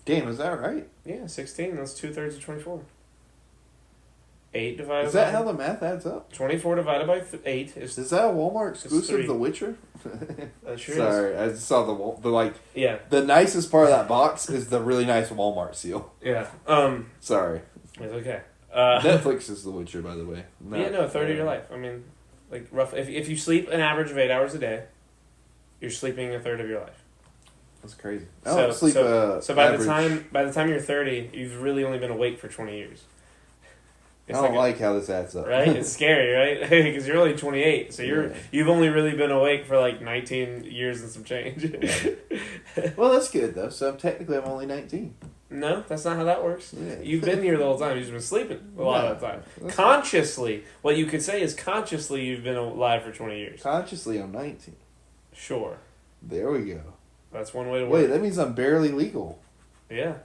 Damn, is that right? Yeah, 16. That's 2/3 of 24. 8 divided. Is that how the math adds up? 24 divided by 8 is. Is that a Walmart exclusive? The Witcher. That sure Sorry, is. I just saw the Yeah. The nicest part of that box is the really nice Walmart seal. Yeah. Sorry. It's okay. Netflix is The Witcher, by the way. A third of your life. I mean, like roughly, if you sleep an average of 8 hours a day, you're sleeping a third of your life. That's crazy. So by the time you're 30, you've really only been awake for 20 years. I don't like how this adds up. Right? It's scary, right? Because you're only 28, so you've only really been awake for like 19 years and some change. Well, that's good though. So technically, I'm only 19. No, that's not how that works. Yeah. You've been here the whole time. You've just been sleeping a lot of the time. Consciously, what you could say is consciously you've been alive for 20 years. Consciously, I'm 19. Sure. There we go. That's one way to work. Wait, that means I'm barely legal. Yeah.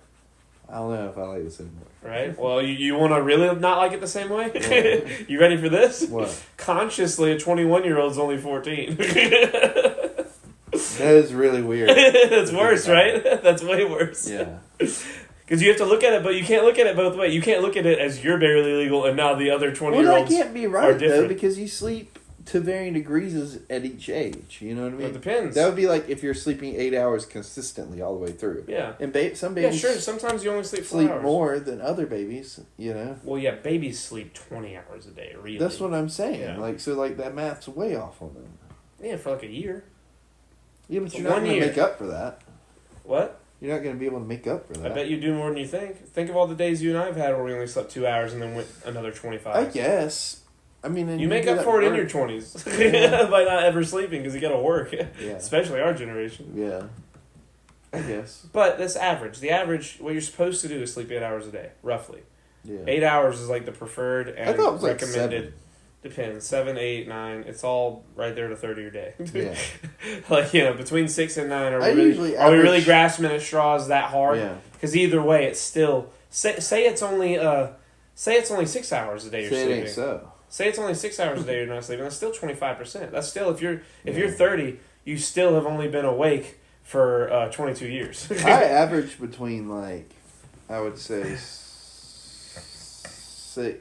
I don't know if I like this anymore. Right? Well, you want to really not like it the same way? Yeah. You ready for this? What? Consciously, a 21-year-old is only 14. That is really weird. That's worse, right? That's way worse. Yeah. Because you have to look at it, but you can't look at it both ways. You can't look at it as you're barely legal and now the other 20-year-olds Well, that can't be right, though, because you sleep to varying degrees at each age. You know what I mean? It depends. That would be like if you're sleeping 8 hours consistently all the way through. Yeah. And some babies sure. Sometimes you only sleep 4 hours. more than other babies, you know? Well, yeah, babies sleep 20 hours a day, really. That's what I'm saying. Yeah. So that math's way off on them. Yeah, for like a year. Yeah, but you're not going to make up for that. What? You're not going to be able to make up for that. I bet you do more than you think. Think of all the days you and I have had where we only slept 2 hours and then went another 25. I guess. I mean, you make up for it in your 20s by not ever sleeping because you got to work. Yeah. Especially our generation. Yeah. I guess. But that's average. The average, what you're supposed to do is sleep 8 hours a day, roughly. Yeah. 8 hours is like the preferred and I thought it was recommended. Like 7. Depends. 7, 8, 9. It's all right there to 30 your day. Yeah. Like, between 6 and 9 are we really grasping at straws that hard? Yeah. Because either way, it's still say it's only 6 hours a day you're sleeping. It ain't so. Say it's only 6 hours a day you're not sleeping. That's still 25%. That's still if you're 30, you still have only been awake for 22 years. I average between I would say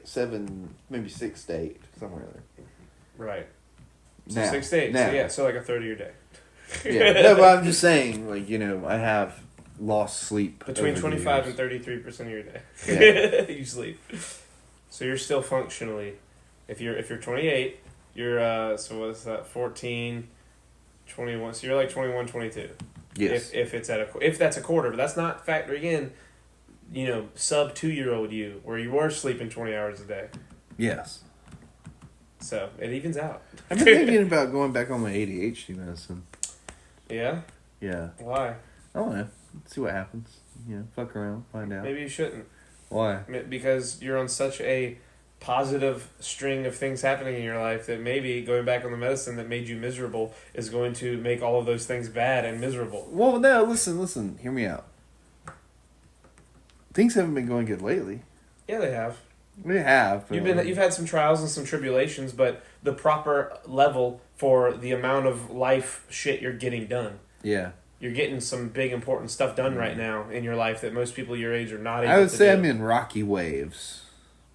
7, maybe 6 to 8, somewhere there. Right. So now, 6 to 8. now. So like a third of your day. Yeah. No, but I'm just saying, I have lost sleep between over 25 and the 33% of your day. Yeah. You sleep. So you're still functionally, if you're 28, you're so what is that? 14, 21. So you're like 21, 22. Yes. If that's a quarter, but that's not factoring in, sub 2-year-old you, where you were sleeping 20 hours a day. Yes. So it evens out. I've been thinking about going back on my ADHD medicine. Yeah? Yeah. Why? I don't know. See what happens. Fuck around, find out. Maybe you shouldn't. Why? Because you're on such a positive string of things happening in your life that maybe going back on the medicine that made you miserable is going to make all of those things bad and miserable. Well, no, listen. Hear me out. Things haven't been going good lately. Yeah, they have. We have. You've had some trials and some tribulations, but the proper level for the amount of life shit you're getting done. Yeah. You're getting some big important stuff done right now in your life that most people your age are not able to do. I would say I'm in rocky waves.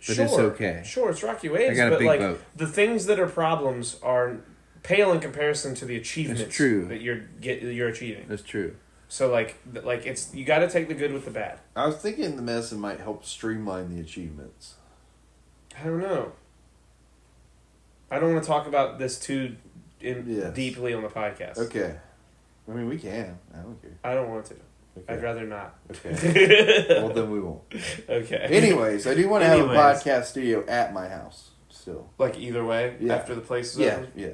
But it's okay. Sure, it's rocky waves, I got a big boat. The things that are problems are pale in comparison to the achievements that you're achieving. That's true. So it's you got to take the good with the bad. I was thinking the medicine might help streamline the achievements. I don't know. I don't want to talk about this too deeply on the podcast. Okay. I mean, we can. I don't care. I don't want to. Okay. I'd rather not. Okay. Well, then we won't. Okay. Anyways, I do want to have a podcast studio at my house still. Like either way, after the place is open? Yeah.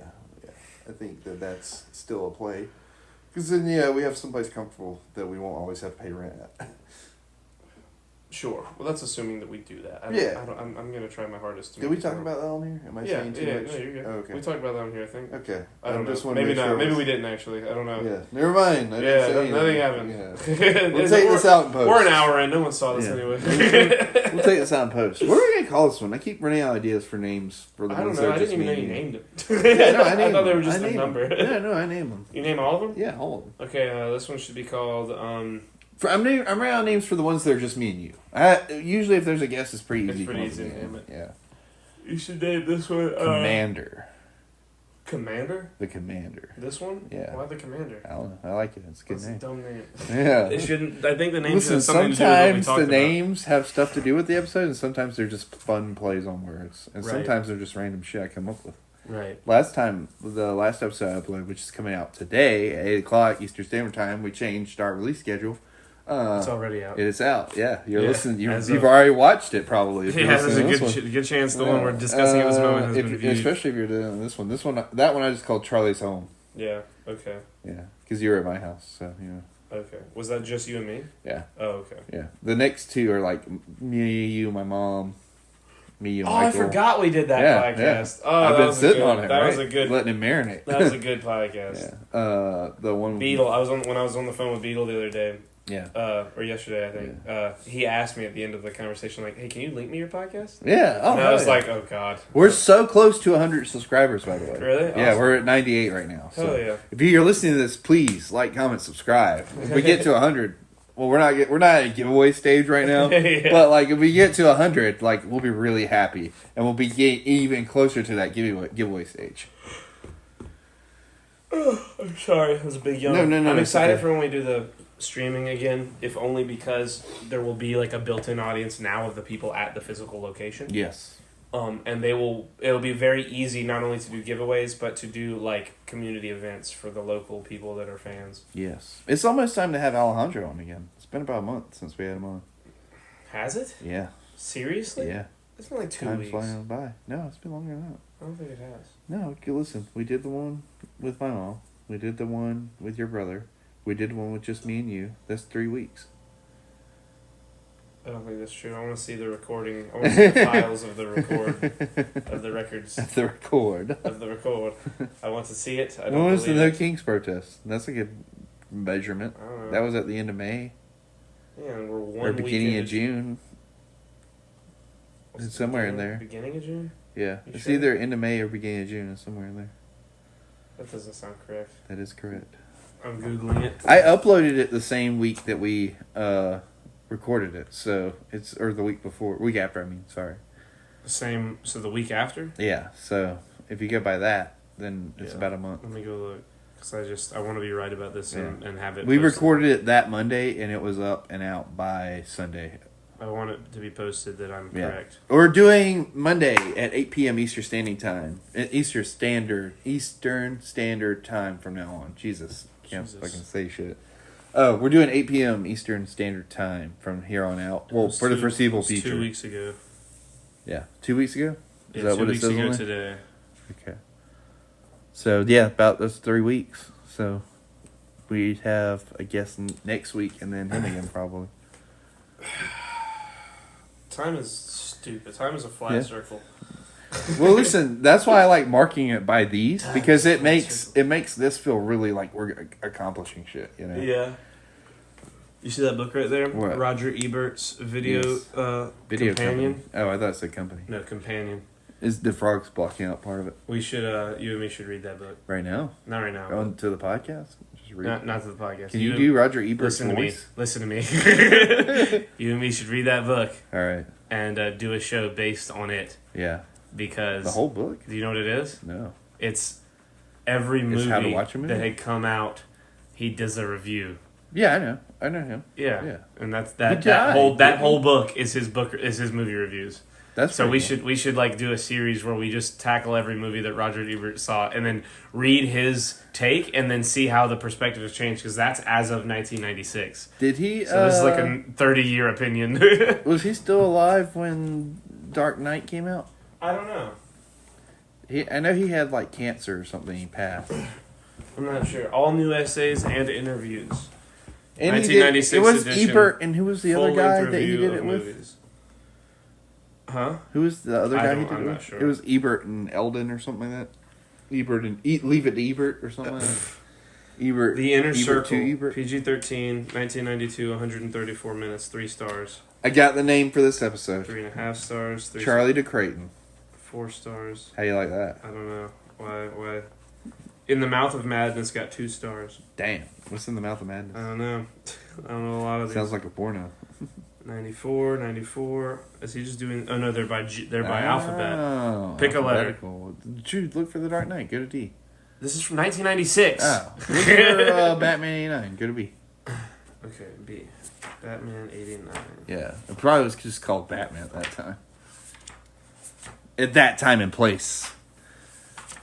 I think that's still a play. Because then, we have someplace comfortable that we won't always have to pay rent at. Sure. Well, that's assuming that we do that. I'm going to try my hardest to. Did we talk about that on here? Am I saying too much? Yeah, you're good. Oh, okay. We talked about that on here, I think. Okay. I don't know. Just Maybe not. Sure Maybe we didn't actually. I don't know. Yeah. Never mind. Nothing happened. Yeah. We'll take this out in post. We're an hour in. No one saw this anyway. We'll take this out in post. What are we going to call this one? I keep running out of ideas for names for the ones that are I just didn't even know you me. named it. Yeah, no, I named I thought they were them. just a number. Yeah, no, I named them. You name all of them? Yeah, all of them. Okay, this one should be called... I'm running out of names for the ones that are just me and you. Usually, if there's a guest, it's pretty easy. It's pretty easy to name it. Yeah. You should name this one... Commander. Commander? The Commander. This one? Yeah. Why the Commander? I don't know. I like it. It's a good name. That's a dumb name. Yeah. It shouldn't... I think the name Listen, has something to do with what we sometimes talked the about. names have stuff to do with the episode, and sometimes they're just fun plays on words. And Right. sometimes they're just random shit I come up with. Right. The last episode I uploaded, which is coming out today at 8 o'clock Eastern Standard Time, we changed our release schedule. It's already out. It is out. Yeah, you're listening. You've of- already watched it, probably. If Yeah, there's a good chance the one we're discussing at this moment has been viewed. Especially if you're doing this one. That one I just called Charlie's Home. Yeah. Okay. Yeah, because you were at my house, so you know. Okay. Was that just you and me? Yeah. Oh, okay. Yeah. The next two are like me, you, my mom, me, you, Michael. I forgot we did that podcast. Yeah. Oh, I've been sitting on it. That right? was a good. Letting it marinate. That was a good podcast. Yeah. The one Beetle. When I was on the phone with Beetle the other day. Yeah. Or yesterday, I think. He asked me at the end of the conversation, like, "Hey, can you link me your podcast?" Yeah. Oh, and I was like, "Oh God." We're so close to 100 subscribers, by the way. Really? Yeah, Awesome. we're at 98 right now. So yeah. if you're listening to this, please like, comment, subscribe. If we get to 100, well, we're not at a giveaway stage right now. Yeah. But like, if we get to 100, like, we'll be really happy, and we'll be getting even closer to that giveaway stage. I'm sorry, it was a big yawn. No, I'm excited okay. for when we do the streaming again, if only because there will be like a built-in audience now of the people at the physical location. Yes. And it'll be very easy not only to do giveaways but to do like community events for the local people that are fans. Yes. It's almost time to have Alejandro on again. It's been about a month since we had him on. Has it? Yeah. Seriously? Yeah. It's been like 2 Time's weeks. flying by. No, it's been longer than that. I don't think it has. No, okay, listen. We did the one with my mom. We did the one with your brother. We did one with just me and you. That's 3 weeks. I don't think that's true. I want to see the recording. I want to see the files of the of the records. Of the record. Of the record. I want to see it. I When don't was the believe No it. Kings protest? That's a good measurement. I don't know. That was at the end of May. Yeah, and we're Or beginning of June. What's It's the somewhere in beginning- there. Beginning of June? Yeah. You It's sure? either end of May or beginning of June. It's somewhere in there. That doesn't sound correct. That is correct. I'm Googling it. I uploaded it the same week that we recorded it. So or the week after, I mean, sorry. So the week after? Yeah. So if you go by that, then it's about a month. Let me go look. Because I want to be right about this and have it We posted. recorded it that Monday, and it was up and out by Sunday. I want it to be posted that I'm correct. We're doing Monday at 8 p.m. Eastern Standing Time. Eastern Standard Time from now on. Jesus. Can't fucking say shit. We're doing 8 p.m. Eastern Standard Time from here on out. Well, for the foreseeable future. 2 weeks ago. Yeah. 2 weeks ago? Is Yeah, that 2 what it weeks says ago on there? today. Okay. So, yeah, about those 3 weeks. So, we have, I guess, next week and then him again, probably. Time is stupid. Time is a flat circle. Well, listen, that's why I like marking it by these, because it makes this feel really like we're accomplishing shit, you know? Yeah. You see that book right there? What? Roger Ebert's video video companion. company. Oh, I thought it said company. No, companion. Is the frogs blocking out part of it? We should, you and me should read that book. Right now? Not right now. On to the podcast? Just read Not to the podcast. Can you do Roger Ebert's voice? Listen to me. You and me should read that book. All right. And do a show based on it. Yeah. Because... The whole book? Do you know what it is? No. It's every movie, How to watch a movie? that had come out, he does a review. Yeah, I know. I know him. Yeah. And that's Good that guy. whole book is his movie reviews. That's so we cool. should like do a series where we just tackle every movie that Roger Ebert saw and then read his take and then see how the perspective has changed because that's as of 1996. Did he? So this is like a 30-year opinion. Was he still alive when Dark Knight came out? I don't know. I know he had like cancer or something. He passed. I'm not sure. All new essays and interviews. And 1996 it was edition, Ebert, and who was the other guy full-length that he review did of it with? movies. Huh? Who was the other guy he did I'm it not with? sure. It was Ebert and Eldon or something like that. Ebert and Leave It to Ebert or something like that. Ebert. The Inner Ebert Circle. to Ebert. PG-13, 1992, 134 minutes, 3 stars. I got the name for this episode. 3.5 stars. 3 Charlie to Creighton. 4 stars. How you like that? I don't know. Why? In the Mouth of Madness got 2 stars. Damn. What's in the Mouth of I Madness? don't know. I don't know a lot of these. Sounds like a porno. 94. Is he just doing... Oh, no, they're by alphabet. Oh, Pick a letter. alphabetical. Jude, look for The Dark Knight. Go to D. This is from 1996. Oh. Look for Batman 89. Go to B. Okay, B. Batman 89. Yeah. It probably was just called Batman at that time. At that time and place.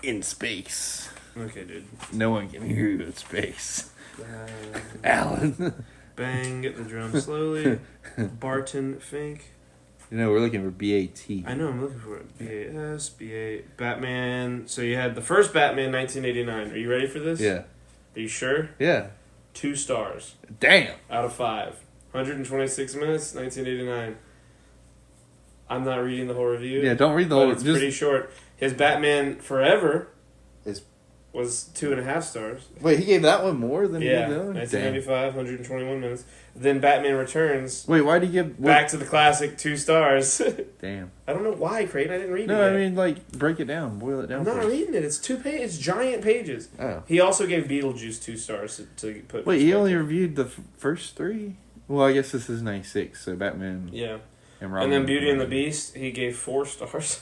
In space. Okay, dude. No one can hear you in space. Alan. Bang, get the drum slowly. Barton Fink. You know, we're looking for BAT. I know, I'm looking for it. BAS, BA, Batman. So you had the first Batman, 1989. Are you ready for this? Yeah. Are you sure? Yeah. 2 stars Damn. out of 5. 126 minutes, 1989. I'm not reading the whole review. Yeah, don't read the but whole... it's pretty short. His Batman Forever Is was 2.5 stars. Wait, he gave that one more than he Yeah, did the other? 1995, 121 minutes. Then Batman Returns. Wait, why did he give... Back to the classic, 2 stars. Damn. I don't know why, Creighton. I didn't read it No, yet. I mean, like, break it down. Boil it down I'm for not us. reading it. It's 2 pages. It's giant pages. Oh. He also gave Beetlejuice 2 stars to put. Wait, he only reviewed the first 3? Well, I guess this is 96, so Batman... Yeah. And Robin. And then Beauty and the Beast, he gave 4 stars.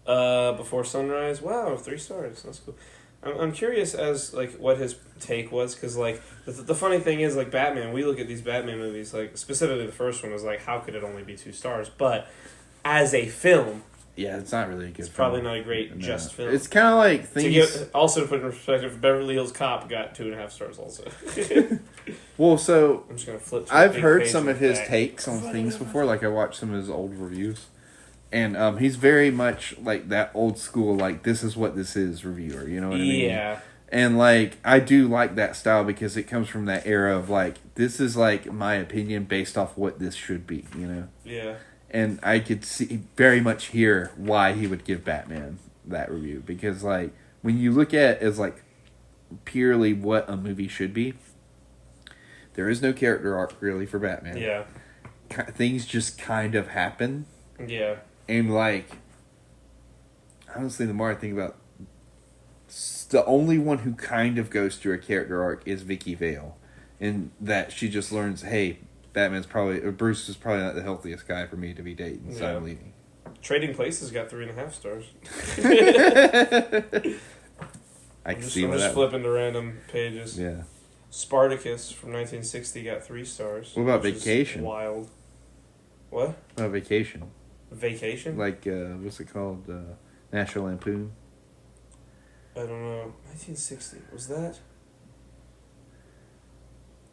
Before Sunrise, wow, 3 stars. That's cool. I'm curious as like what his take was because like the funny thing is like Batman. We look at these Batman movies like specifically the first one was like how could it only be 2 stars? But as a film, yeah, it's not really a good. It's film. probably not a great just film. It's kind of like things. Also to put in perspective, Beverly Hills Cop got 2.5 stars also. Well, so I'm just gonna flip. To I've big heard page some of his back. takes on things before. Like I watched some of his old reviews, and he's very much like that old school. Like this is what this is reviewer. You know what I mean? Yeah. And like I do like that style because it comes from that era of like this is like my opinion based off what this should be. You know? Yeah. And I could see very much hear why he would give Batman that review because like when you look at it as like purely what a movie should be, there is no character arc really for Batman. Yeah. Things just kind of happen. Yeah. And like honestly, the more I think about the only one who kind of goes through a character arc is Vicky Vale, and that she just learns, hey, Bruce is probably not the healthiest guy for me to be dating, so I'm leaving. Trading Places got 3.5 stars. I can see I'm that. just flipping to random pages. Yeah. Spartacus from 1960 got 3 stars. What about which is Vacation? Wild. What? What about Vacation? Vacation? Like, what's it called? National Lampoon? I don't know. 1960. Was that?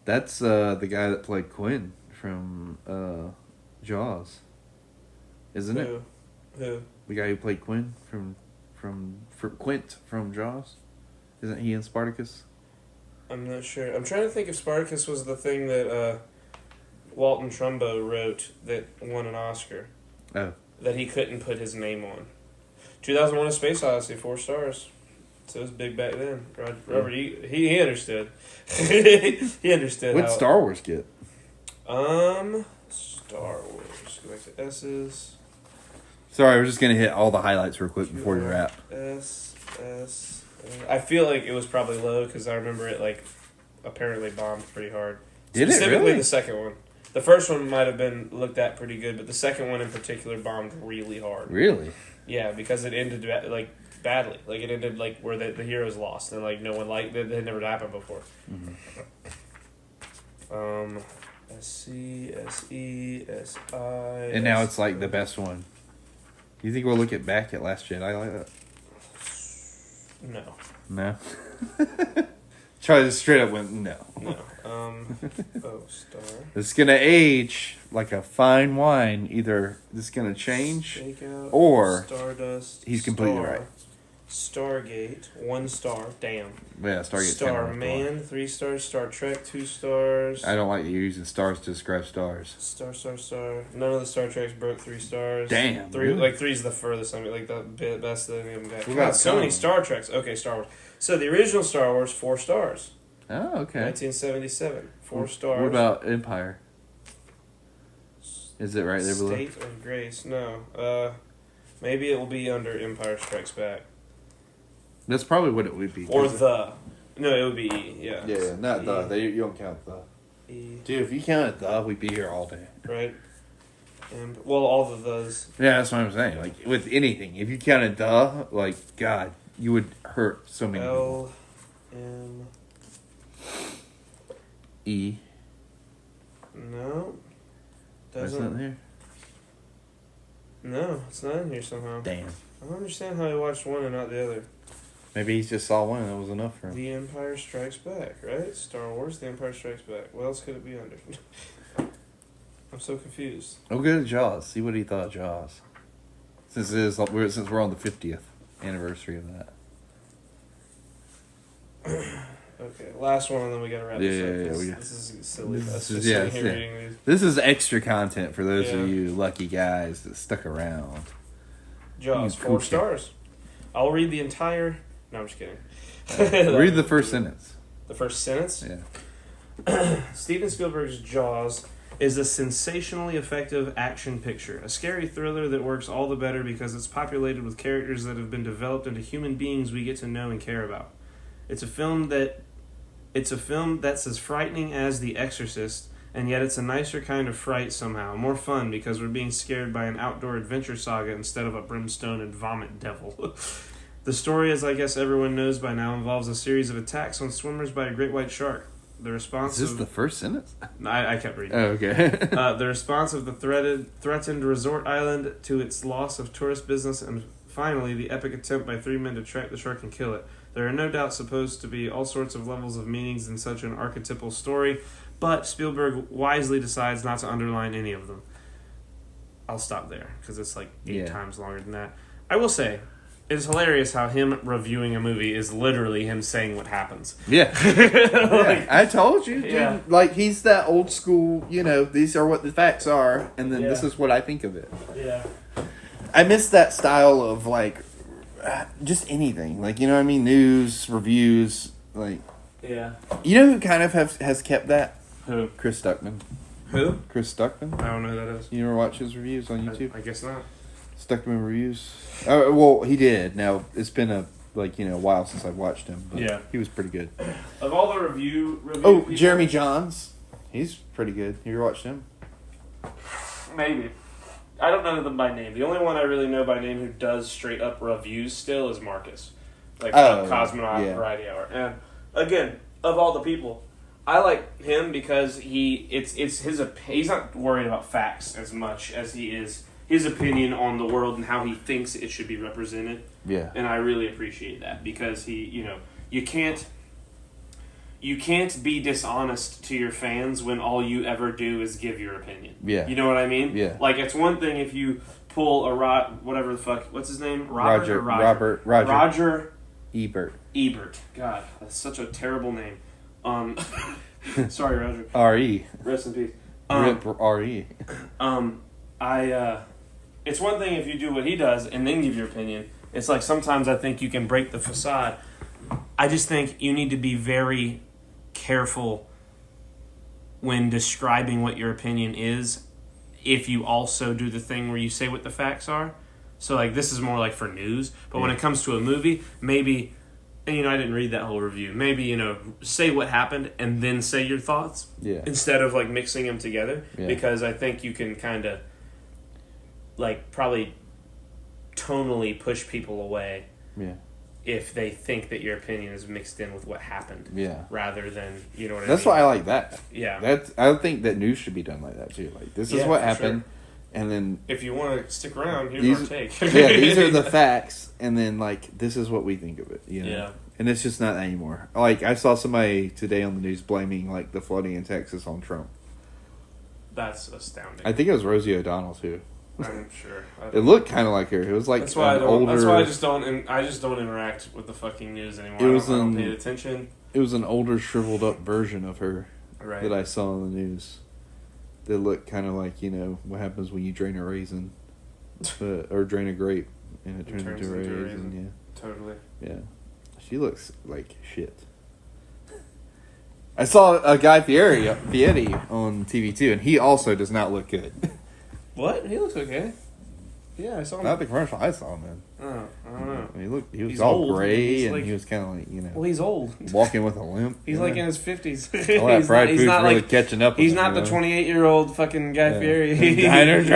That's the guy that played Quinn from Jaws. Isn't it? Who? The guy who played Quinn from Quint from Jaws? Isn't he in Spartacus? I'm not sure. I'm trying to think if Spartacus was the thing that Walton Trumbo wrote that won an Oscar. Oh. That he couldn't put his name on. 2001: A Space Odyssey, 4 stars. So it was big back then. Robert, he understood. He understood. What'd Star Wars get? Star Wars. Go back to S's. Sorry, we're just gonna hit all the highlights real quick before you wrap. S. I feel like it was probably low because I remember it like apparently bombed pretty hard. Did it Specifically really? the second one. The first one might have been looked at pretty good, but the second one in particular bombed really hard. Really? Yeah, because it ended like badly. Like it ended like where the heroes lost and like no one liked it. It had never happened before. Mm-hmm. SC, SE, SI. And now it's like the best one. You think we'll look at back at Last Jedi like that? No. No. Try to straight up went no. No. Star. It's gonna age like a fine wine. Either it's gonna change, Shakeout, or Stardust. he's completely right. Stargate, 1 star. Damn. Yeah, Stargate. Starman, 3 stars. Star Trek, 2 stars. I don't like that you're using stars to describe stars. Star. None of the Star Treks broke 3 stars. Damn. 3, really? like 3's the furthest. I mean, like the best that any of them got. What about So many Star Treks. Okay, Star Wars. So the original Star Wars, 4 stars. Oh, okay. 1977, 4 stars. What about Empire? Is it right there below? State of Grace. No. Maybe it will be under Empire Strikes Back. That's probably what it would be. Or the. No, it would be E. Yeah. Yeah, not the. You don't count the. E. Dude, if you counted the, we'd be here all day. Right. And well, all of those. Yeah, that's what I'm saying. Like with anything, if you counted the, like God, you would hurt so many people. M. E. No. That's not there. No, it's not in here somehow. Damn. I don't understand how he watched one and not the other. Maybe he just saw one and that was enough for him. The Empire Strikes Back, right? Star Wars, The Empire Strikes Back. What else could it be under? I'm so confused. Oh, go to Jaws. See what he thought of Jaws. Since we're on the 50th anniversary of that. Okay, last one, and then we gotta wrap this up. Yeah. This is silly. This Us is- just sitting here reading these. This is extra content for those Yeah. of you lucky guys that stuck around. Jaws, You 4 pooped. stars. I'll read the entire. No, I'm just kidding. Read the first sentence. The first sentence? Yeah. Steven Spielberg's Jaws is a sensationally effective action picture, a scary thriller that works all the better because it's populated with characters that have been developed into human beings we get to know and care about. It's a film that's as frightening as The Exorcist, and yet it's a nicer kind of fright somehow, more fun because we're being scared by an outdoor adventure saga instead of a brimstone and vomit devil. The story, as I guess everyone knows by now, involves a series of attacks on swimmers by a great white shark. The response Is this the first sentence? I kept reading. Oh, okay. The response of the threatened resort island to its loss of tourist business, and finally the epic attempt by 3 men to track the shark and kill it. There are no doubt supposed to be all sorts of levels of meanings in such an archetypal story, but Spielberg wisely decides not to underline any of them. I'll stop there, because it's like 8 times longer than that. I will say, it's hilarious how him reviewing a movie is literally him saying what happens. Yeah. Like, I told you, dude. Yeah. Like, he's that old school, these are what the facts are, and then this is what I think of it. Yeah. I miss that style of, like, just anything. Like, you know what I mean? News, reviews, like... Yeah. You know who kind of has kept that? Who? Chris Stuckman. Who? Chris Stuckman. I don't know who that is. You ever watch his reviews on YouTube? I guess not. Stuckman Reviews. Well, he did. Now, it's been a while since I've watched him. But Yeah. he was pretty good. Of all the review Oh, people, Jeremy Johns. He's pretty good. You ever watched him? maybe. I don't know them by name. The only one I really know by name who does straight up reviews still is Marcus. Like Cosmonaut Variety Hour. And again, of all the people, I like him because it's he's not worried about facts as much as he is his opinion on the world and how he thinks it should be represented. Yeah. And I really appreciate that because you can't be dishonest to your fans when all you ever do is give your opinion. Yeah. You know what I mean? Yeah. Like, it's one thing if you pull whatever the fuck, what's his name? Roger Ebert. God, that's such a terrible name. Sorry, Roger. R.E. Rest in peace. Rip R.E. It's one thing if you do what he does and then give your opinion. It's like sometimes I think you can break the facade I just think you need to be very careful when describing what your opinion is if you also do the thing where you say what the facts are. So, like, this is more like for news. But when it comes to a movie, maybe, and, I didn't read that whole review. Maybe, say what happened and then say your thoughts. Yeah. Instead of, like, mixing them together. Yeah. Because I think you can kind of, like, probably tonally push people away. Yeah. If they think that your opinion is mixed in with what happened. Yeah. Rather than, what I mean? That's why I like that. Yeah. I think that news should be done like that, too. Like, this is what happened. Sure. And then if you want to stick around, here's our take. Yeah, these are the facts, and then like this is what we think of it. Yeah. And it's just not anymore. Like I saw somebody today on the news blaming like the flooding in Texas on Trump. That's astounding. I think it was Rosie O'Donnell too. I'm sure. It looked kind of like her. It was like that's why I just don't interact with the fucking news anymore. I don't pay attention. It was an older, shriveled up version of her that I saw on the news. They look kind of like, what happens when you drain a raisin or drain a grape and it turns into a raisin. Yeah. Totally. Yeah. She looks like shit. I saw a Guy Fieri on TV too, and he also does not look good. What? He looks okay. Yeah, I saw him. Not the commercial I saw him in. Oh, I don't know. He was all old, gray, and he was kind of like, Well, he's old. Walking with a limp. He's like in his 50s. All that fried food's really catching up with He's him, not the 28-year-old fucking Guy Fieri. Diners,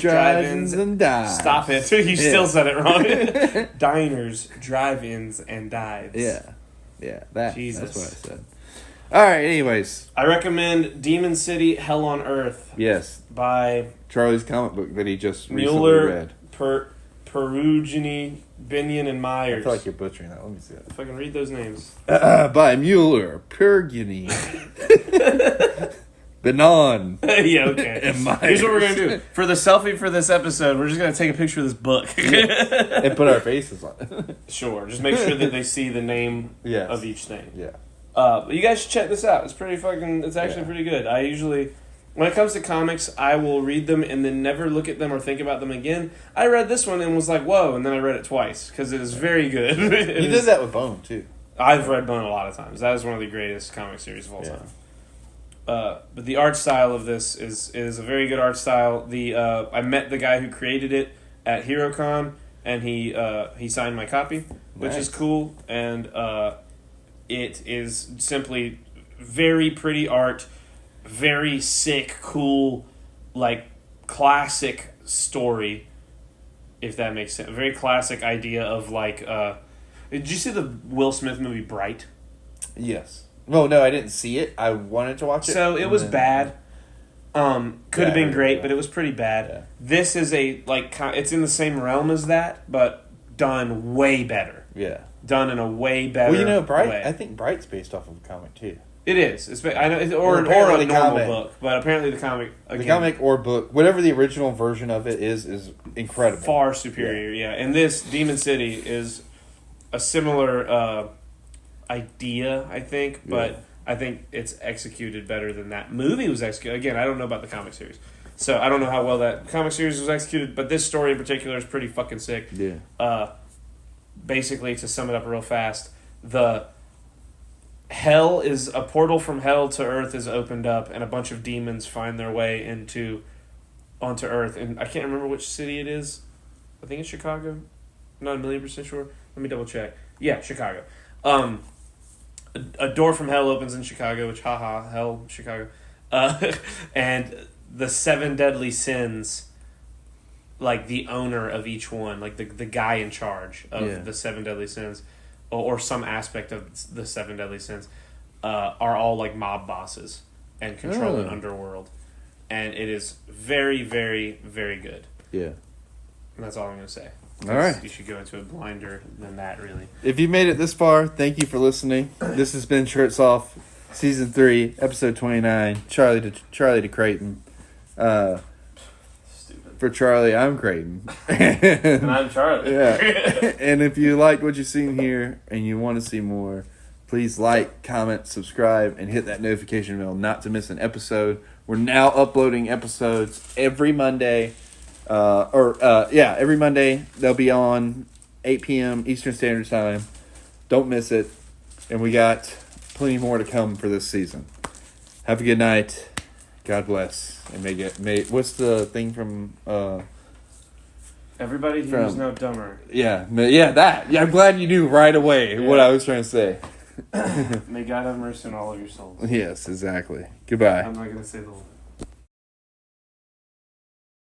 drive-ins, and dives. Stop it. You still said it wrong. Diners, drive-ins, and dives. Yeah. Yeah, that's what I said. All right, anyways. I recommend Demon City, Hell on Earth. Yes. By Charlie's comic book that he just Mueller, recently read. Perugini, Binion, and Myers. I feel like you're butchering that. Let me see that. If I can read those names. By Mueller, Perugini, Benon. Yeah, okay. And Myers. Here's what we're going to do. For the selfie for this episode, we're just going to take a picture of this book. And put our faces on it. Sure. Just make sure that they see the name of each thing. Yeah. But you guys should check this out. It's actually pretty good. I usually, when it comes to comics, I will read them and then never look at them or think about them again. I read this one and was like, whoa, and then I read it twice because it is very good. You did that with Bone, too. I've read Bone a lot of times. That is one of the greatest comic series of all time. But the art style of this is a very good art style. I met the guy who created it at HeroCon, and he signed my copy, which is cool. And it is simply very pretty art, very sick, cool, like classic story, if that makes sense. A very classic idea of like. Did you see the Will Smith movie Bright? Yes. Well, no, I didn't see it. I wanted to watch it. So it was bad. Could have been great, but it was pretty bad. Yeah. This is it's in the same realm as that, but done way better. Yeah. Done in a way better Bright. way. I think Bright's based off of a comic too. It is. I know, or a normal comic book, but apparently the comic. Again, the comic or book, whatever the original version of it is incredible. Far superior, yeah. And this Demon City is a similar idea, I think, but I think it's executed better than that movie was executed. Again, I don't know about the comic series, so I don't know how well that comic series was executed, but this story in particular is pretty fucking sick. Yeah. Basically, to sum it up real fast, the hell is a portal from hell to Earth is opened up, and a bunch of demons find their way onto Earth, and I can't remember which city it is. I think it's Chicago. I'm not 1,000,000% sure. Let me double check. Yeah, Chicago. A door from hell opens in Chicago, which hell, Chicago. And the 7 deadly sins, like the owner of each one, like the guy in charge of the 7 deadly sins, or some aspect of the 7 deadly sins, are all like mob bosses and control an underworld. And it is very, very, very good. Yeah. And that's all I'm going to say. All right. You should go into it blinder than that, really. If you made it this far, thank you for listening. This has been Shirts Off, Season 3, Episode 29, Charlie to Creighton. Stupid. For Charlie, I'm Creighton. And I'm Charlie. Yeah. And if you like what you've seen here and you want to see more, please like, comment, subscribe, and hit that notification bell not to miss an episode. We're now uploading episodes every Monday. Every Monday they'll be on 8 p.m. Eastern Standard Time. Don't miss it. And we got plenty more to come for this season. Have a good night. God bless. And may what's the thing from everybody here is now dumber. Yeah, that. Yeah, I'm glad you knew right away what I was trying to say. May God have mercy on all of your souls. Yes, exactly. Goodbye. I'm not going to say the whole